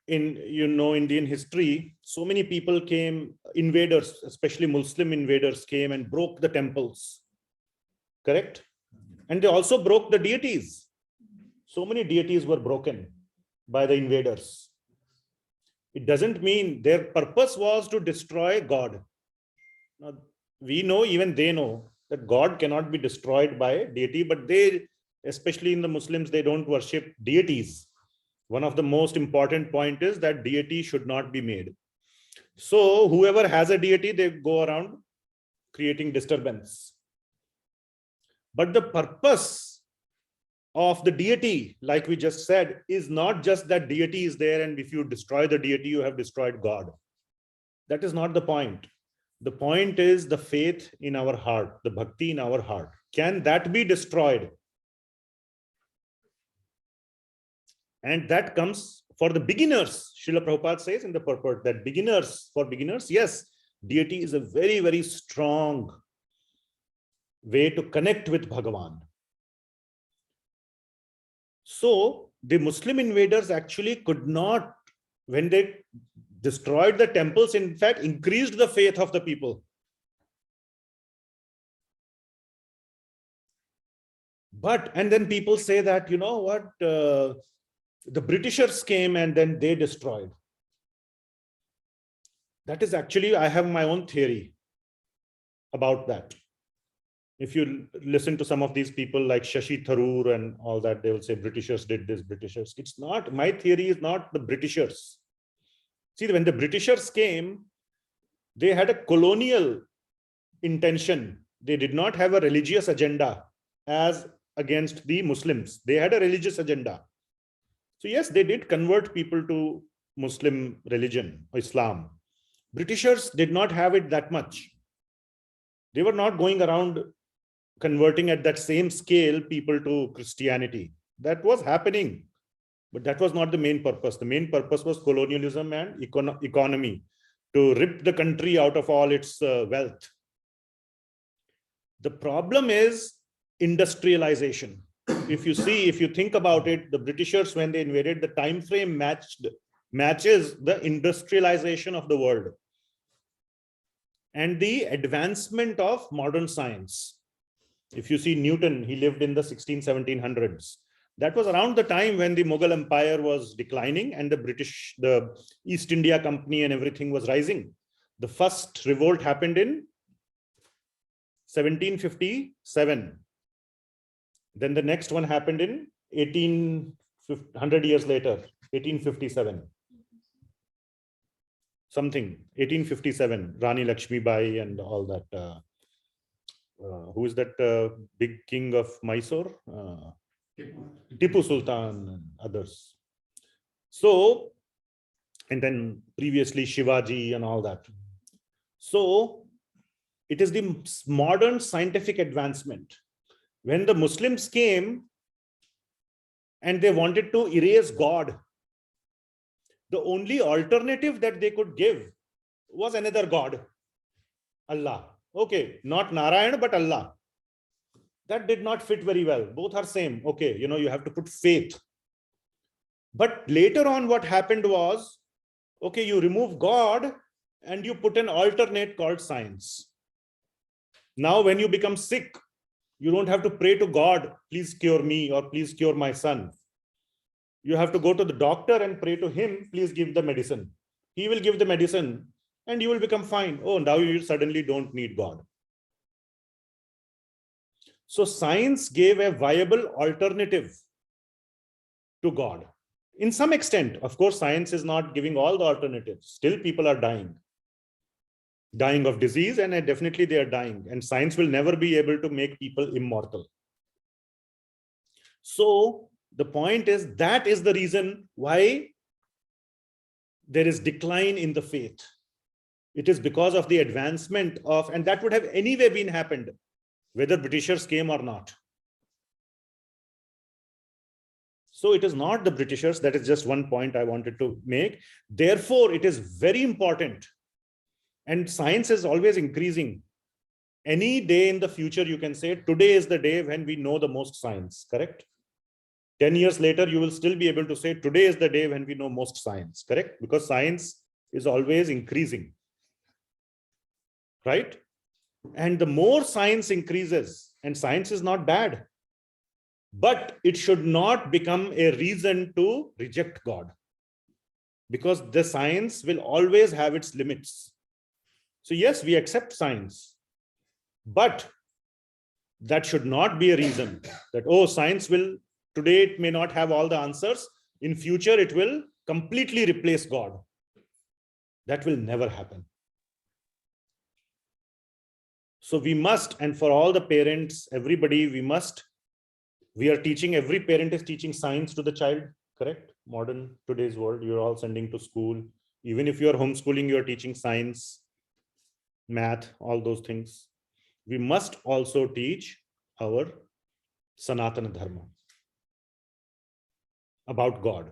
in Indian history, so many people came, invaders, especially Muslim invaders came and broke the temples. Correct? And they also broke the deities. So many deities were broken by the invaders. It doesn't mean their purpose was to destroy God. Now, we know, even they know, that God cannot be destroyed by a deity, but they, especially in the Muslims, they don't worship deities. One of the most important point is that deity should not be made. So whoever has a deity, they go around creating disturbance. But the purpose of the deity, like we just said, is not just that deity is there and if you destroy the deity, you have destroyed God. That is not the point. The point is the faith in our heart, the bhakti in our heart. Can that be destroyed? And that comes for the beginners. Srila Prabhupada says in the purport that for beginners, yes, deity is a very, very strong way to connect with Bhagavan. So the Muslim invaders actually could not, when they destroyed the temples, in fact, increased the faith of the people. And then people say that, the Britishers came and then they destroyed. That is actually, I have my own theory about that. If you listen to some of these people like Shashi Tharoor and all that, they will say Britishers did this, Britishers. It's not, my theory is not the Britishers. See, when the Britishers came, they had a colonial intention. They did not have a religious agenda as against the Muslims. They had a religious agenda. So yes, they did convert people to Muslim religion, Islam. Britishers did not have it that much. They were not going around converting at that same scale people to Christianity. That was happening, but that was not the main purpose. The main purpose was colonialism and economy, to rip the country out of all its wealth. The problem is industrialization. If you think about it, the Britishers, when they invaded, the time frame matches the industrialization of the world and the advancement of modern science. If you see Newton, he lived in the 1700s. That was around the time when the Mughal Empire was declining and the East India Company and everything was rising. The first revolt happened in 1757. Then the next one happened in 100 years later, 1857. Something, 1857, Rani Lakshmi Bai and all that. Who is that big king of Mysore? Tipu Sultan and others. So, and then previously Shivaji and all that. So, it is the modern scientific advancement. When the Muslims came and they wanted to erase God, the only alternative that they could give was another God, Allah. Okay, not Narayan, but Allah. That did not fit very well. Both are same. Okay, you have to put faith. But later on, what happened was, okay, you remove God and you put an alternate called science. Now, when you become sick, you don't have to pray to God, please cure me or please cure my son. You have to go to the doctor and pray to him, please give the medicine. He will give the medicine and you will become fine. Oh, now you suddenly don't need God. So science gave a viable alternative to God. In some extent, of course, science is not giving all the alternatives. Still people are dying of disease, and definitely they are dying. And science will never be able to make people immortal. So the point is, that is the reason why there is decline in the faith. It is because of the advancement of, and that would have anyway been happened, whether Britishers came or not. So it is not the Britishers. That is just one point I wanted to make. Therefore, it is very important. And science is always increasing. Any day in the future, you can say, today is the day when we know the most science, correct? 10 years later, you will still be able to say, today is the day when we know most science, correct? Because science is always increasing, right? And the more science increases, and science is not bad, but it should not become a reason to reject God, because the science will always have its limits. So yes, we accept science, but that should not be a reason that, oh, science will, today it may not have all the answers. In future, it will completely replace God. That will never happen. So we must, and for all the parents, everybody, we are teaching, every parent is teaching science to the child, correct? Modern today's world, you're all sending to school. Even if you're homeschooling, you're teaching science, math, all those things. We must also teach our Sanatana Dharma about God,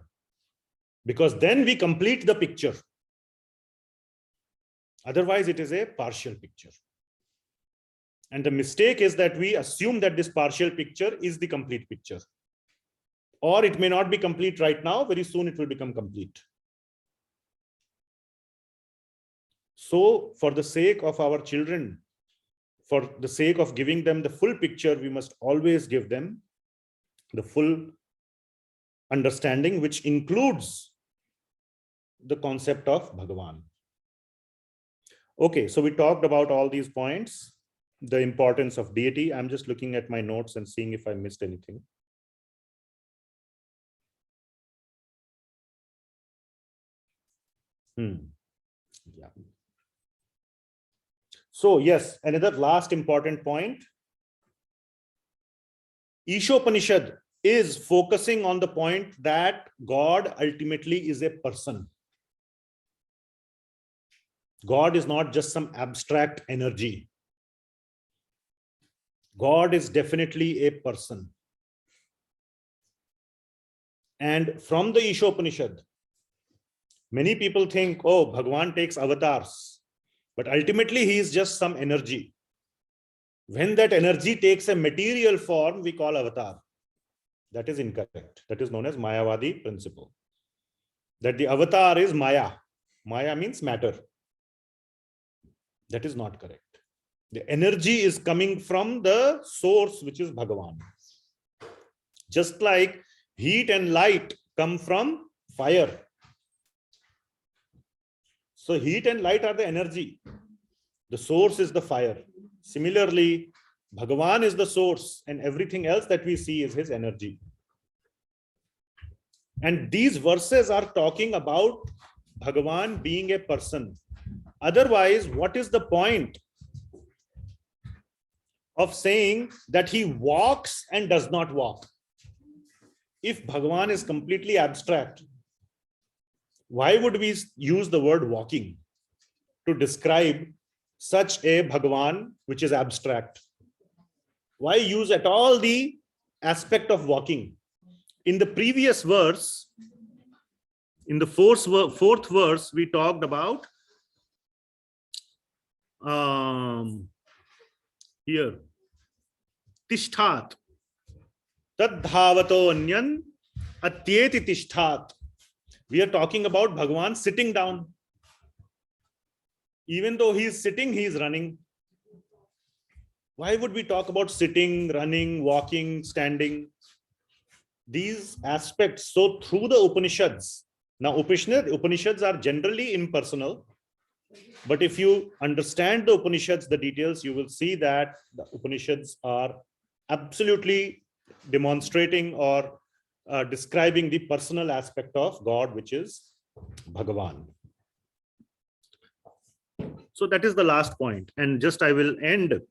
because then we complete the picture. Otherwise, it is a partial picture. And the mistake is that we assume that this partial picture is the complete picture. Or it may not be complete right now, very soon it will become complete. So for the sake of our children, for the sake of giving them the full picture, we must always give them the full understanding, which includes the concept of Bhagavan. Okay, so we talked about all these points. The importance of deity. I'm just looking at my notes and seeing if I missed anything. Yeah. So yes, another last important point. Īśopaniṣad is focusing on the point that God ultimately is a person. God is not just some abstract energy. God is definitely a person. And from the Īśopaniṣad, many people think, oh, Bhagavan takes avatars, but ultimately he is just some energy. When that energy takes a material form, we call avatar. That is incorrect. That is known as Mayavadi principle. That the avatar is Maya. Maya means matter. That is not correct. The energy is coming from the source, which is Bhagavan. Just like heat and light come from fire. So heat and light are the energy. The source is the fire. Similarly, Bhagavan is the source, and everything else that we see is his energy. And these verses are talking about Bhagavan being a person. Otherwise, what is the point of saying that he walks and does not walk? If Bhagavan is completely abstract, why would we use the word walking to describe such a Bhagavan which is abstract? Why use at all the aspect of walking? In the previous verse, in the fourth verse, we talked about here, Tishthat. Tad dhavato anyan atyeti tishthat. We are talking about Bhagavan sitting down. Even though he is sitting, he is running. Why would we talk about sitting, running, walking, standing? These aspects. So through the Upanishads, now Upanishads are generally impersonal. But if you understand the Upanishads, the details, you will see that the Upanishads are absolutely demonstrating or describing the personal aspect of God, which is Bhagavan. So that is the last point. And just I will end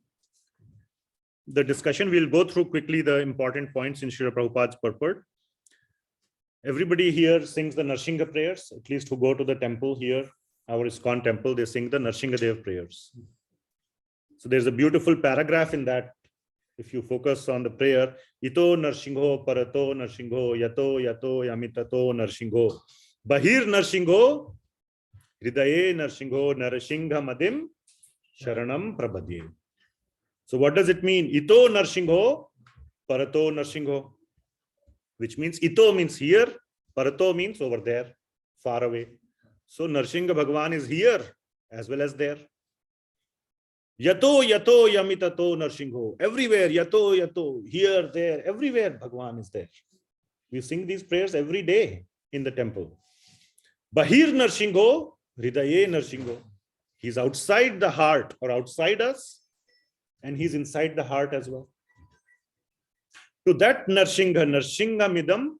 the discussion. We'll go through quickly the important points in Srila Prabhupada's purport. Everybody here sings the Narasimha prayers, at least who go to the temple here, our ISKCON temple, they sing the Narasimha Dev prayers. So there's a beautiful paragraph in that. If you focus on the prayer, Ito Narasimho Parato Narasimho Yato Yato Yamitato Narasimho Bahir Narasimho Hridaye Narasimho Narasingha Madim Sharanam Prabhadye. So what does it mean? Ito Narasimho Parato Narasimho, which means Ito means here, Parato means over there, far away. So Narasimha Bhagavan is here as well as there. Yato Yato Yamitato Narasimho. Everywhere, Yato Yato, here, there, everywhere Bhagavan is there. We sing these prayers every day in the temple. Bahir Narasimho, Hridaye Narasimho. He's outside the heart or outside us, and he's inside the heart as well. To that Narasimha Midam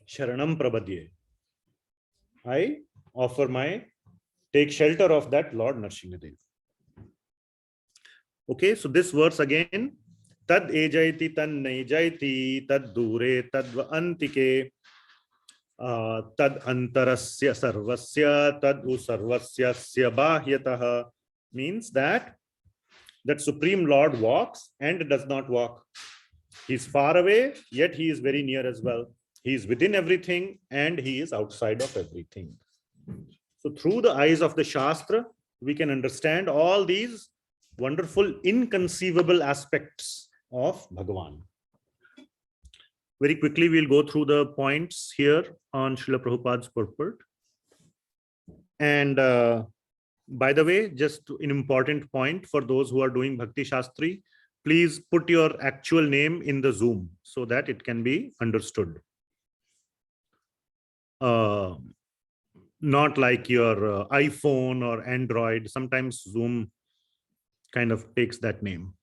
Sharanam Prabhadye. I offer take shelter of that Lord Narasimha Dev. Okay, so this verse again, Tad ejaiti tan nejaiti, tad dure tadva antike, tad antarasya sarvasya, tad usarvasya sya bahyataha, means that Supreme Lord walks and does not walk. He's far away, yet he is very near as well. He is within everything and he is outside of everything. So through the eyes of the Shastra, we can understand all these wonderful inconceivable aspects of Bhagavan. Very quickly, we'll go through the points here on Srila Prabhupada's purport. And by the way, just an important point for those who are doing Bhakti Shastri, please put your actual name in the Zoom so that it can be understood. Not like your iPhone or Android. Sometimes Zoom kind of takes that name.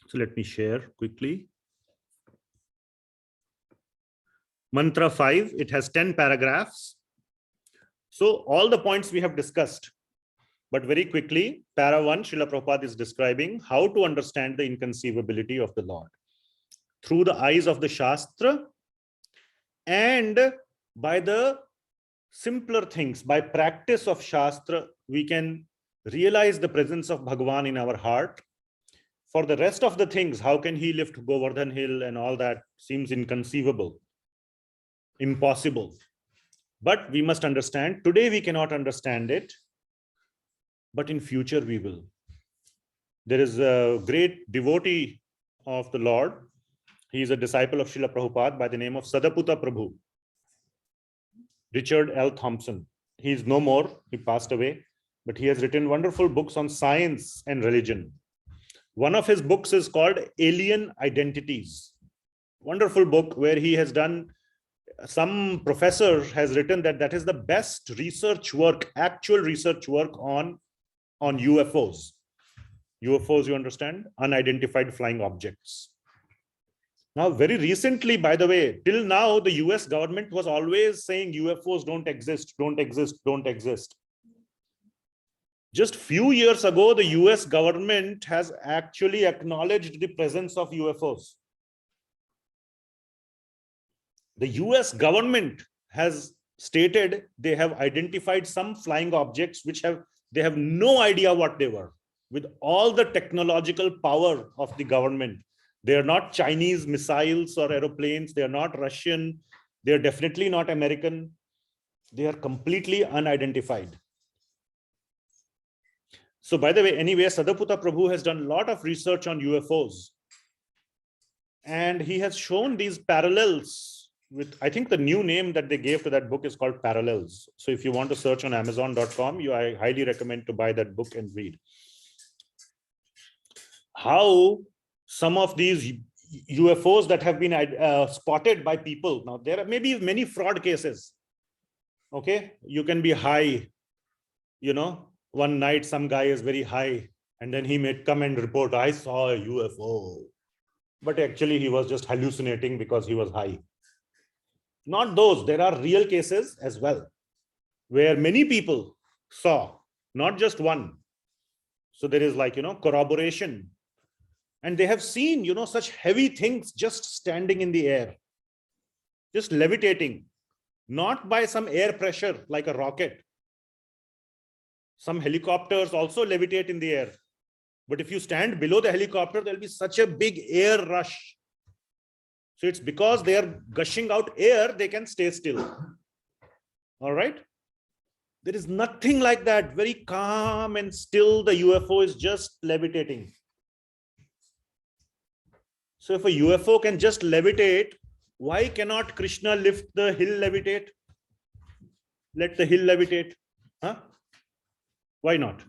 So let me share quickly. Mantra 5, it has 10 paragraphs. So all the points we have discussed, but very quickly, para 1, Srila Prabhupada is describing how to understand the inconceivability of the Lord through the eyes of the Shastra and by the simpler things. By practice of Shastra, we can realize the presence of Bhagavan in our heart. For the rest of the things, how can he lift Govardhan Hill and all that seems inconceivable, impossible. But we must understand, today we cannot understand it, but in future we will. There is a great devotee of the Lord. He is a disciple of Srila Prabhupada by the name of Sadaputa Prabhu. Richard L. Thompson. He is no more, he passed away, but he has written wonderful books on science and religion. One of his books is called Alien Identities. Wonderful book where he has done, some professor has written that is the best research work, actual research work on UFOs. UFOs, you understand? Unidentified flying objects. Now, very recently, by the way, till now, the US government was always saying UFOs don't exist, don't exist, don't exist. Just few years ago, the US government has actually acknowledged the presence of UFOs. The US government has stated they have identified some flying objects which they have no idea what they were. With all the technological power of the government, they are not Chinese missiles or aeroplanes. They are not Russian. They are definitely not American. They are completely unidentified. So by the way, anyway, Sadaputa Prabhu has done a lot of research on UFOs. And he has shown these parallels with, I think the new name that they gave to that book is called Parallels. So if you want to search on Amazon.com, I highly recommend to buy that book and read. How some of these UFOs that have been spotted by people. Now, there are maybe many fraud cases. Okay, you can be high, one night some guy is very high and then he may come and report, I saw a UFO. But actually he was just hallucinating because he was high. Not those, there are real cases as well, where many people saw, not just one. So there is corroboration And they have seen, such heavy things just standing in the air, just levitating, not by some air pressure like a rocket. Some helicopters also levitate in the air. But if you stand below the helicopter, there'll be such a big air rush. So it's because they are gushing out air, they can stay still. All right? There is nothing like that. Very calm and still, the UFO is just levitating. So if a UFO can just levitate, why cannot Krishna lift the hill, levitate? Let the hill levitate. Huh? Why not?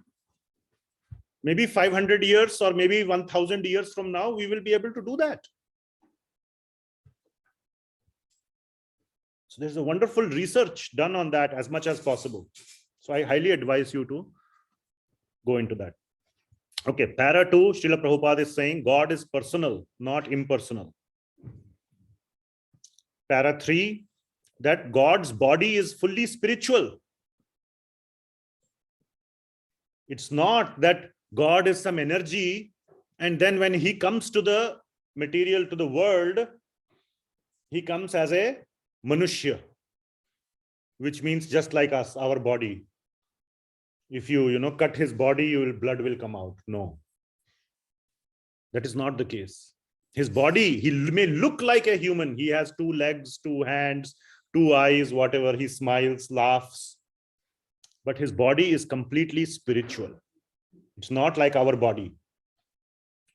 Maybe 500 years or maybe 1000 years from now, we will be able to do that. So there's a wonderful research done on that as much as possible. So I highly advise you to go into that. Okay, para 2, Srila Prabhupada is saying God is personal, not impersonal. Para 3, that God's body is fully spiritual. It's not that God is some energy and then when he comes to the material, to the world, he comes as a manushya, which means just like us, our body. If you cut his body, blood will come out. No, that is not the case. His body, he may look like a human. He has 2 legs, 2 hands, 2 eyes, whatever. He smiles, laughs. But his body is completely spiritual. It's not like our body.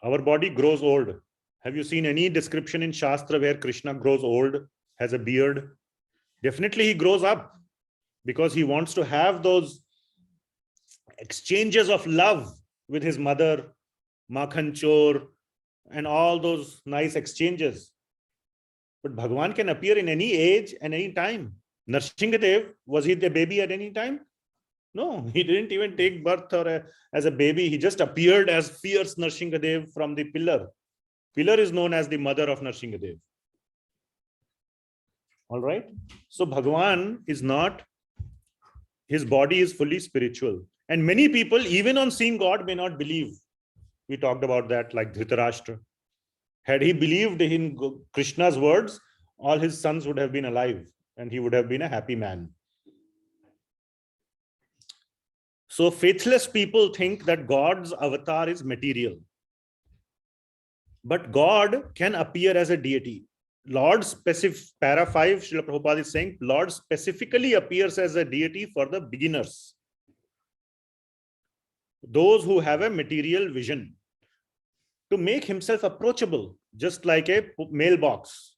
Our body grows old. Have you seen any description in Shastra where Krishna grows old, has a beard? Definitely he grows up because he wants to have those exchanges of love with his mother, Makhan Chor, and all those nice exchanges. But Bhagavan can appear in any age and any time. Narasimha, was he the baby at any time? No, he didn't even take birth as a baby. He just appeared as fierce Narasimha from the pillar. Pillar is known as the mother of Narasimha. All right. So Bhagavan is not, his body is fully spiritual. And many people, even on seeing God, may not believe. We talked about that, like Dhritarashtra. Had he believed in Krishna's words, all his sons would have been alive and he would have been a happy man. So faithless people think that God's avatar is material. But God can appear as a deity. Lord para 5, Srila Prabhupada is saying, Lord specifically appears as a deity for the beginners. Those who have a material vision, to make himself approachable, just like a mailbox.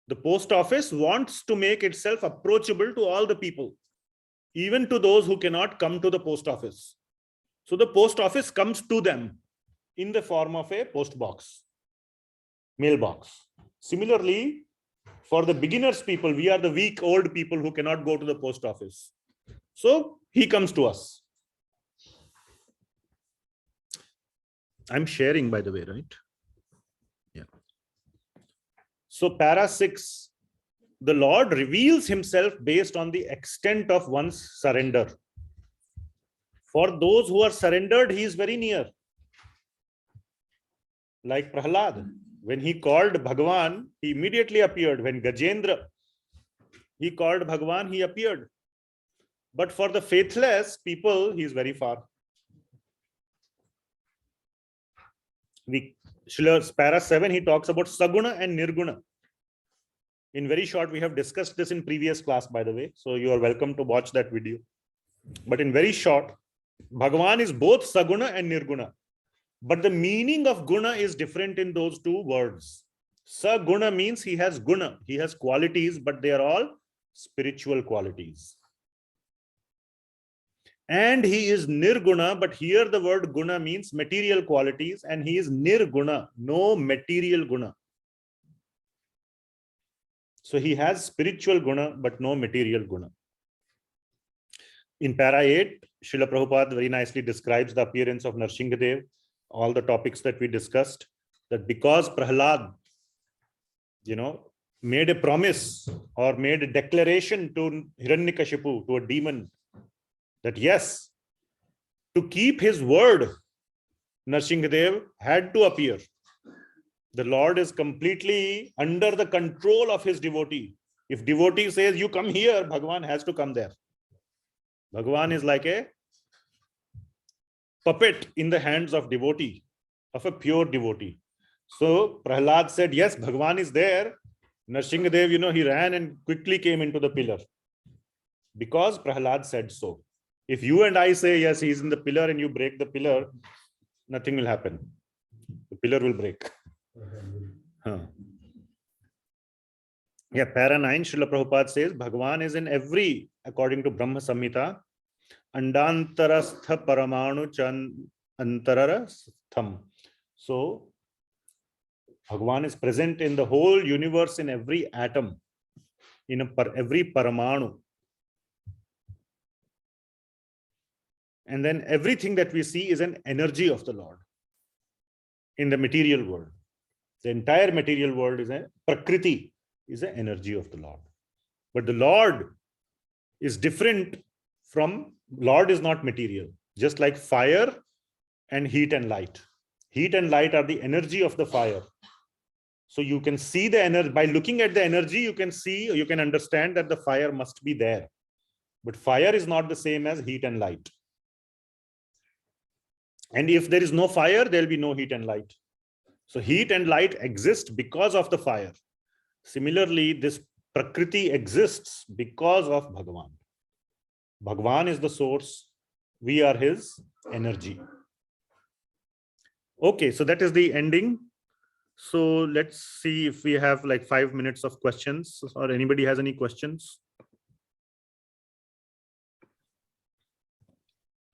The post office wants to make itself approachable to all the people, even to those who cannot come to the post office. So the post office comes to them in the form of a post box, mailbox. Similarly, for the beginners people, we are the weak old people who cannot go to the post office. So he comes to us. I'm sharing, by the way, right? Yeah. So para 6, the Lord reveals himself based on the extent of one's surrender. For those who are surrendered, he is very near. Like Prahlada, when he called Bhagavan, he immediately appeared. When Gajendra, he called Bhagavan, he appeared. But for the faithless people, he is very far. Para 7, he talks about saguna and nirguna. In very short, we have discussed this in previous class, by the way. So you are welcome to watch that video. But in very short, Bhagavan is both saguna and nirguna. But the meaning of guna is different in those 2 words. Saguna means he has guna. He has qualities, but they are all spiritual qualities. And he is nirguna, but here the word guna means material qualities, and he is nirguna, no material guna. So he has spiritual guna, but no material guna. In para 8, Srila Prabhupada very nicely describes the appearance of Narasimha, all the topics that we discussed, that because Prahlada, made a promise or made a declaration to Hiranyakashipu, to a demon, that yes, to keep his word, Narasimha had to appear. The Lord is completely under the control of his devotee. If devotee says, you come here, Bhagavan has to come there. Bhagavan is like a puppet in the hands of devotee, of a pure devotee. So Prahlad said, yes, Bhagavan is there. Narasimha, he ran and quickly came into the pillar. Because Prahlad said so. If you and I say, yes, he's in the pillar and you break the pillar, nothing will happen. The pillar will break. Yeah, para 9, Srila Prabhupada says, Bhagavan is in every, according to Brahma Samhita, Andantarastha Paramanu Chan Antararastham. So, Bhagavan is present in the whole universe, in every atom, in every Paramanu. And then everything that we see is an energy of the Lord in the material world. The entire material world is a Prakriti, is an energy of the Lord. But the Lord is different from, Lord is not material. Just like fire and heat and light. Heat and light are the energy of the fire. So you can see the energy, by looking at the energy, you can see, you can understand that the fire must be there. But fire is not the same as heat and light. And if there is no fire, there will be no heat and light. So heat and light exist because of the fire. Similarly, this Prakriti exists because of Bhagavan. Bhagavan is the source. We are his energy. Okay, so that is the ending. So let's see if we have like 5 minutes of questions, or anybody has any questions.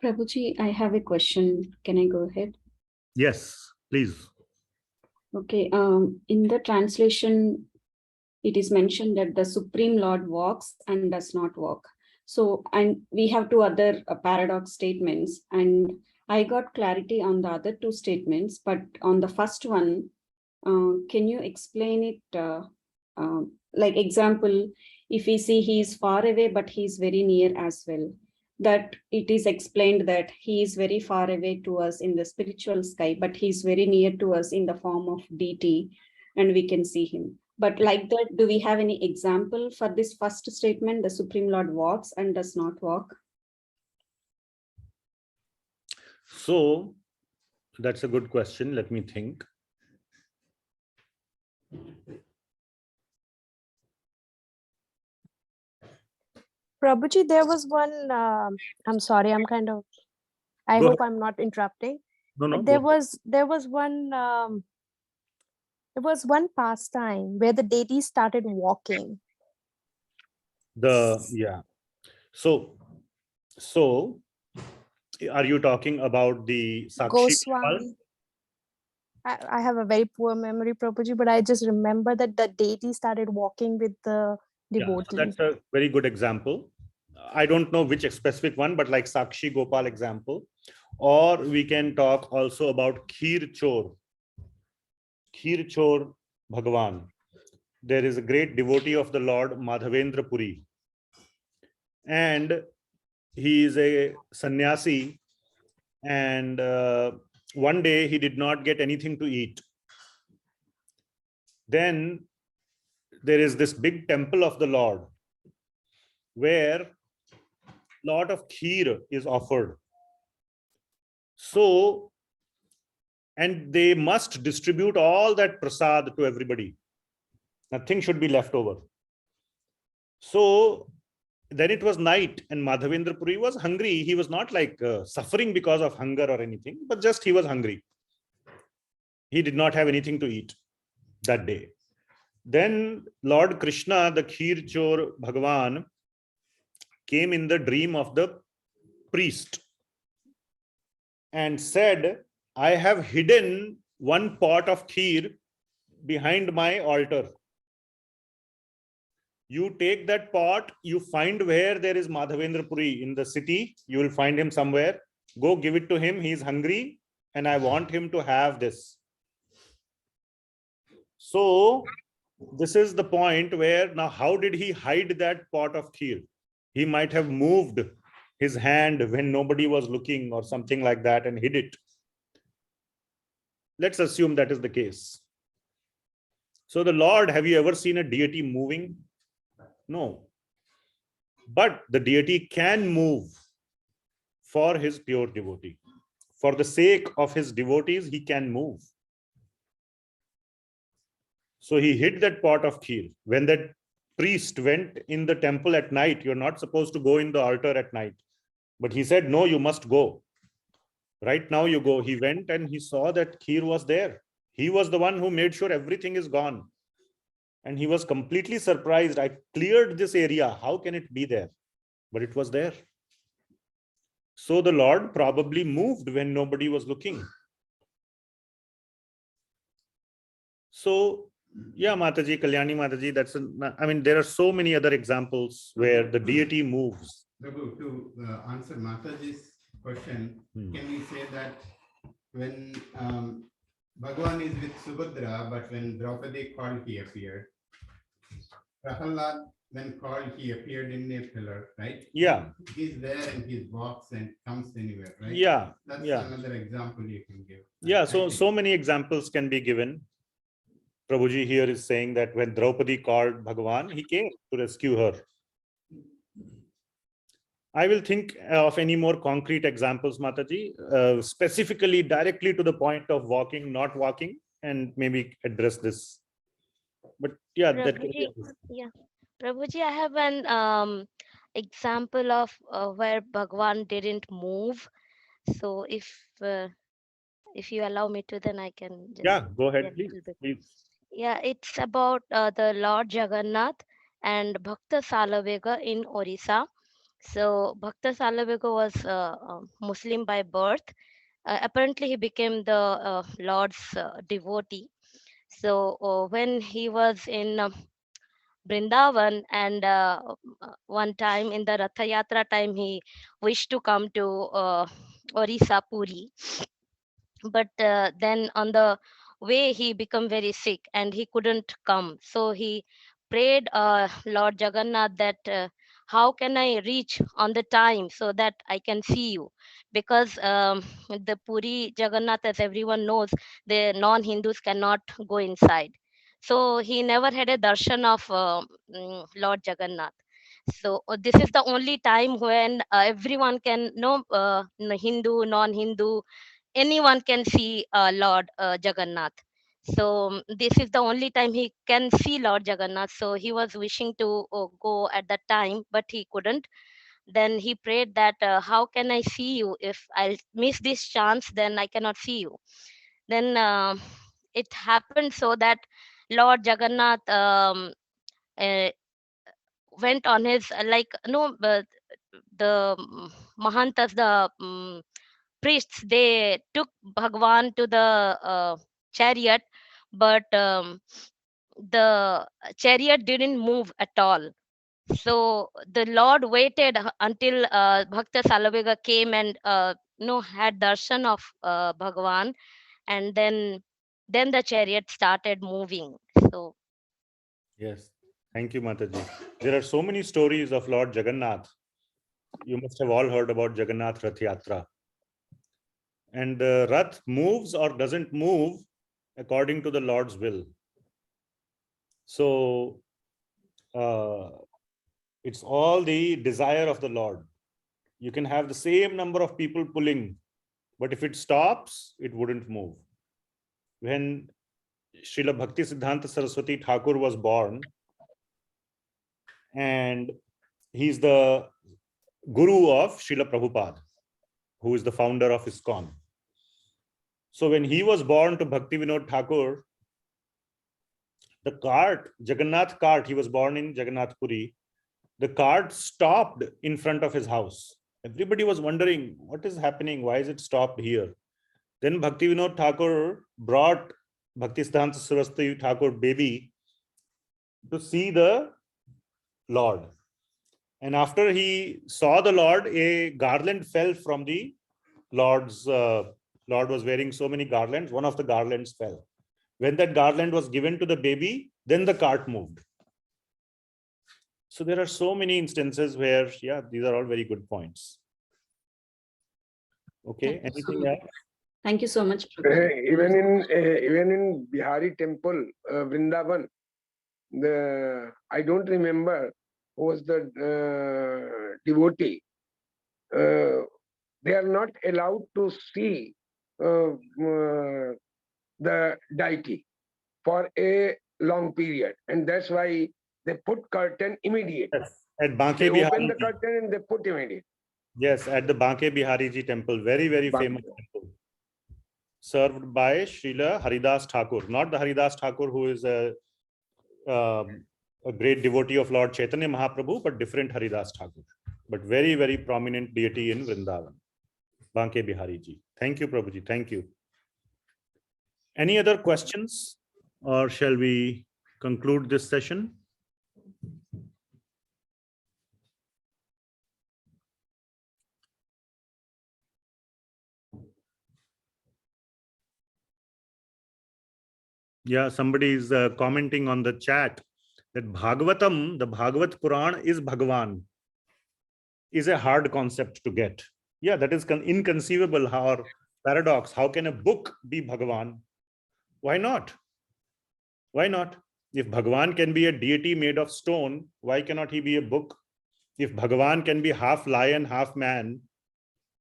Prabhuji, I have a question. Can I go ahead? Yes, please. Okay. In the translation, it is mentioned that the Supreme Lord walks and does not walk. So, and we have two other paradox statements, and I got clarity on the other two statements, but on the first one, can you explain it? Like example, if we see he is far away, but he is very near as well. That it is explained that he is very far away to us in the spiritual sky, but he is very near to us in the form of deity, and we can see him. But like that, do we have any example for this first statement, the Supreme Lord walks and does not walk? So that's a good question. Let me think. Prabhuji, there was one, I'm sorry, I Go hope ahead. I'm not interrupting. No, But go ahead. there was one pastime where the deities started walking. Yeah. So are you talking about the Sakshi Gopal? Goswami. I have a very poor memory, Prabhuji, but I just remember that the deity started walking with the devotee. Yeah, so that's a very good example. I don't know which specific one, but like Sakshi Gopal example. Or we can talk also about Kheer Chor Bhagavan. There is a great devotee of the Lord, Madhavendra Puri. And he is a sannyasi. And one day he did not get anything to eat. Then there is this big temple of the Lord where a lot of kheer is offered. So, and they must distribute all that prasad to everybody. Nothing should be left over. So then it was night and Madhavendra Puri was hungry. He was not like suffering because of hunger or anything, but just he was hungry. He did not have anything to eat that day. Then Lord Krishna, the Kheer Chor Bhagavan, came in the dream of the priest and said, I have hidden one pot of kheer behind my altar. You take that pot, you find where there is Madhavendra Puri in the city, you will find him somewhere. Go give it to him. He is hungry and I want him to have this. So this is the point where now how did he hide that pot of kheer? He might have moved his hand when nobody was looking or something like that and hid it. Let's assume that is the case. So the Lord, have you ever seen a deity moving? No. But the deity can move for his pure devotee. For the sake of his devotees, he can move. So he hid that pot of kheer. When that priest went in the temple at night, you're not supposed to go in the altar at night. But he said, no, you must go. Right now you go. He went and he saw that kheer was there. He was the one who made sure everything is gone. And he was completely surprised. I cleared this area. How can it be there? But it was there. So the Lord probably moved when nobody was looking. So, yeah, Mataji, Kalyani Mataji, I mean, there are so many other examples where the deity moves. Prabhu, to answer Mataji's question, can we say that when Bhagawan is with Subhadra, but when Draupadi called, he appeared. Prahlada, when called, he appeared in a pillar, right? Yeah. He's there and he walks and comes anywhere, right? Yeah. That's another example you can give. Yeah, so many examples can be given. Prabhuji here is saying that when Draupadi called Bhagavan, he came to rescue her. I will think of any more concrete examples, Mataji, specifically directly to the point of walking, not walking, and maybe address this. But yeah, that can be. Yeah, Prabhuji, I have an example of where Bhagwan didn't move. So if you allow me to, then I can just Yeah, go say a ahead, please. little bit. Please. Yeah, it's about the Lord Jagannath and Bhakta Salavega in Orissa. So Bhakta Salavega was Muslim by birth. Apparently, he became the Lord's devotee. So when he was in Brindavan, and one time in the Ratha Yatra time, he wished to come to Orissa, Puri. But then on the way, he became very sick and he couldn't come. So he prayed Lord Jagannath that how can I reach on the time so that I can see you? Because the Puri Jagannath, as everyone knows, the non-Hindus cannot go inside. So he never had a darshan of Lord Jagannath. So this is the only time when everyone can know, Hindu, non-Hindu, anyone can see Lord Jagannath. So this is the only time he can see Lord Jagannath. So he was wishing to go at that time, but he couldn't. Then he prayed that how can I see you? If I'll miss this chance, then I cannot see you. Then it happened so that Lord Jagannath uh, went on his the Mahantas, the priests, they took Bhagwan to the chariot, but the chariot didn't move at all. So the Lord waited until Bhakta Salavega came and had darshan of Bhagwan, and then the chariot started moving. So Yes. Thank you, Mataji. There are so many stories of Lord Jagannath. You must have all heard about Jagannath Rath Yatra. And the Rath moves or doesn't move according to the Lord's will. So it's all the desire of the Lord. You can have the same number of people pulling, but if it stops, it wouldn't move. When Srila Bhakti Siddhanta Saraswati Thakur was born, and he's the guru of Srila Prabhupada, who is the founder of ISKCON. So when he was born to Bhakti Vinod Thakur, the cart, Jagannath cart, he was born in Jagannath Puri, the cart stopped in front of his house. Everybody was wondering, what is happening? Why is it stopped here? Then Bhakti Vinod Thakur brought Bhakti Siddhanta Saraswati Thakur baby to see the Lord. And after he saw the Lord, a garland fell from the Lord's, Lord was wearing so many garlands, one of the garlands fell. When that garland was given to the baby, then the cart moved. So there are so many instances where, yeah, these are all very good points. Okay, anything else? Thank you so much, Prabhuji. Even in Bihari temple, Vrindavan, I don't remember who was the devotee. They are not allowed to see the deity for a long period, and that's why they put curtain immediate. Yes. At Banke They Bihari. open the curtain and they put immediate. Yes, at the Banke Bihari Ji temple, very, very famous temple, served by Srila Haridas Thakur, not the Haridas Thakur who is a great devotee of Lord Chaitanya Mahaprabhu, but different Haridas Thakur, but very, very prominent deity in Vrindavan, Banke Bihari Ji. Thank you, Prabhuji. Thank you. Any other questions, or shall we conclude this session? Yeah, somebody is commenting on the chat that Bhagavatam, the Bhagavad Quran, is Bhagavan, is a hard concept to get. Yeah, that is inconceivable, or paradox. How can a book be Bhagavan? Why not? Why not? If Bhagavan can be a deity made of stone, why cannot he be a book? If Bhagavan can be half lion, half man,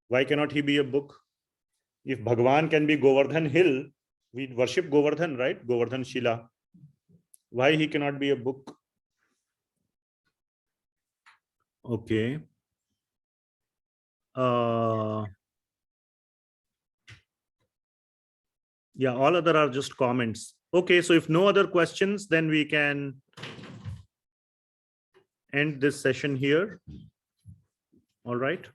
why cannot he be a book? If Bhagavan can be Govardhan Hill, we worship Govardhan, right? Govardhan Shila. Why he cannot be a book? Okay. Yeah, all other are just comments. Okay, so if no other questions, then we can end this session here. All right.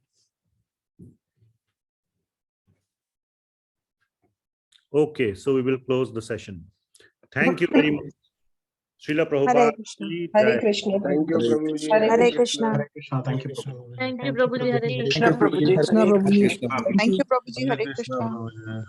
Okay, so we will close the session. Thank you very much. Srila Prabhupada. Hare Krishna. Thank you, Prabhuji. Hare Krishna. Hare Krishna. Thank you, Thank you, Prabhuji. Hare Krishna. Prabhuji. Krishna Prabhuji. Thank you, Prabhuji. Hare Krishna.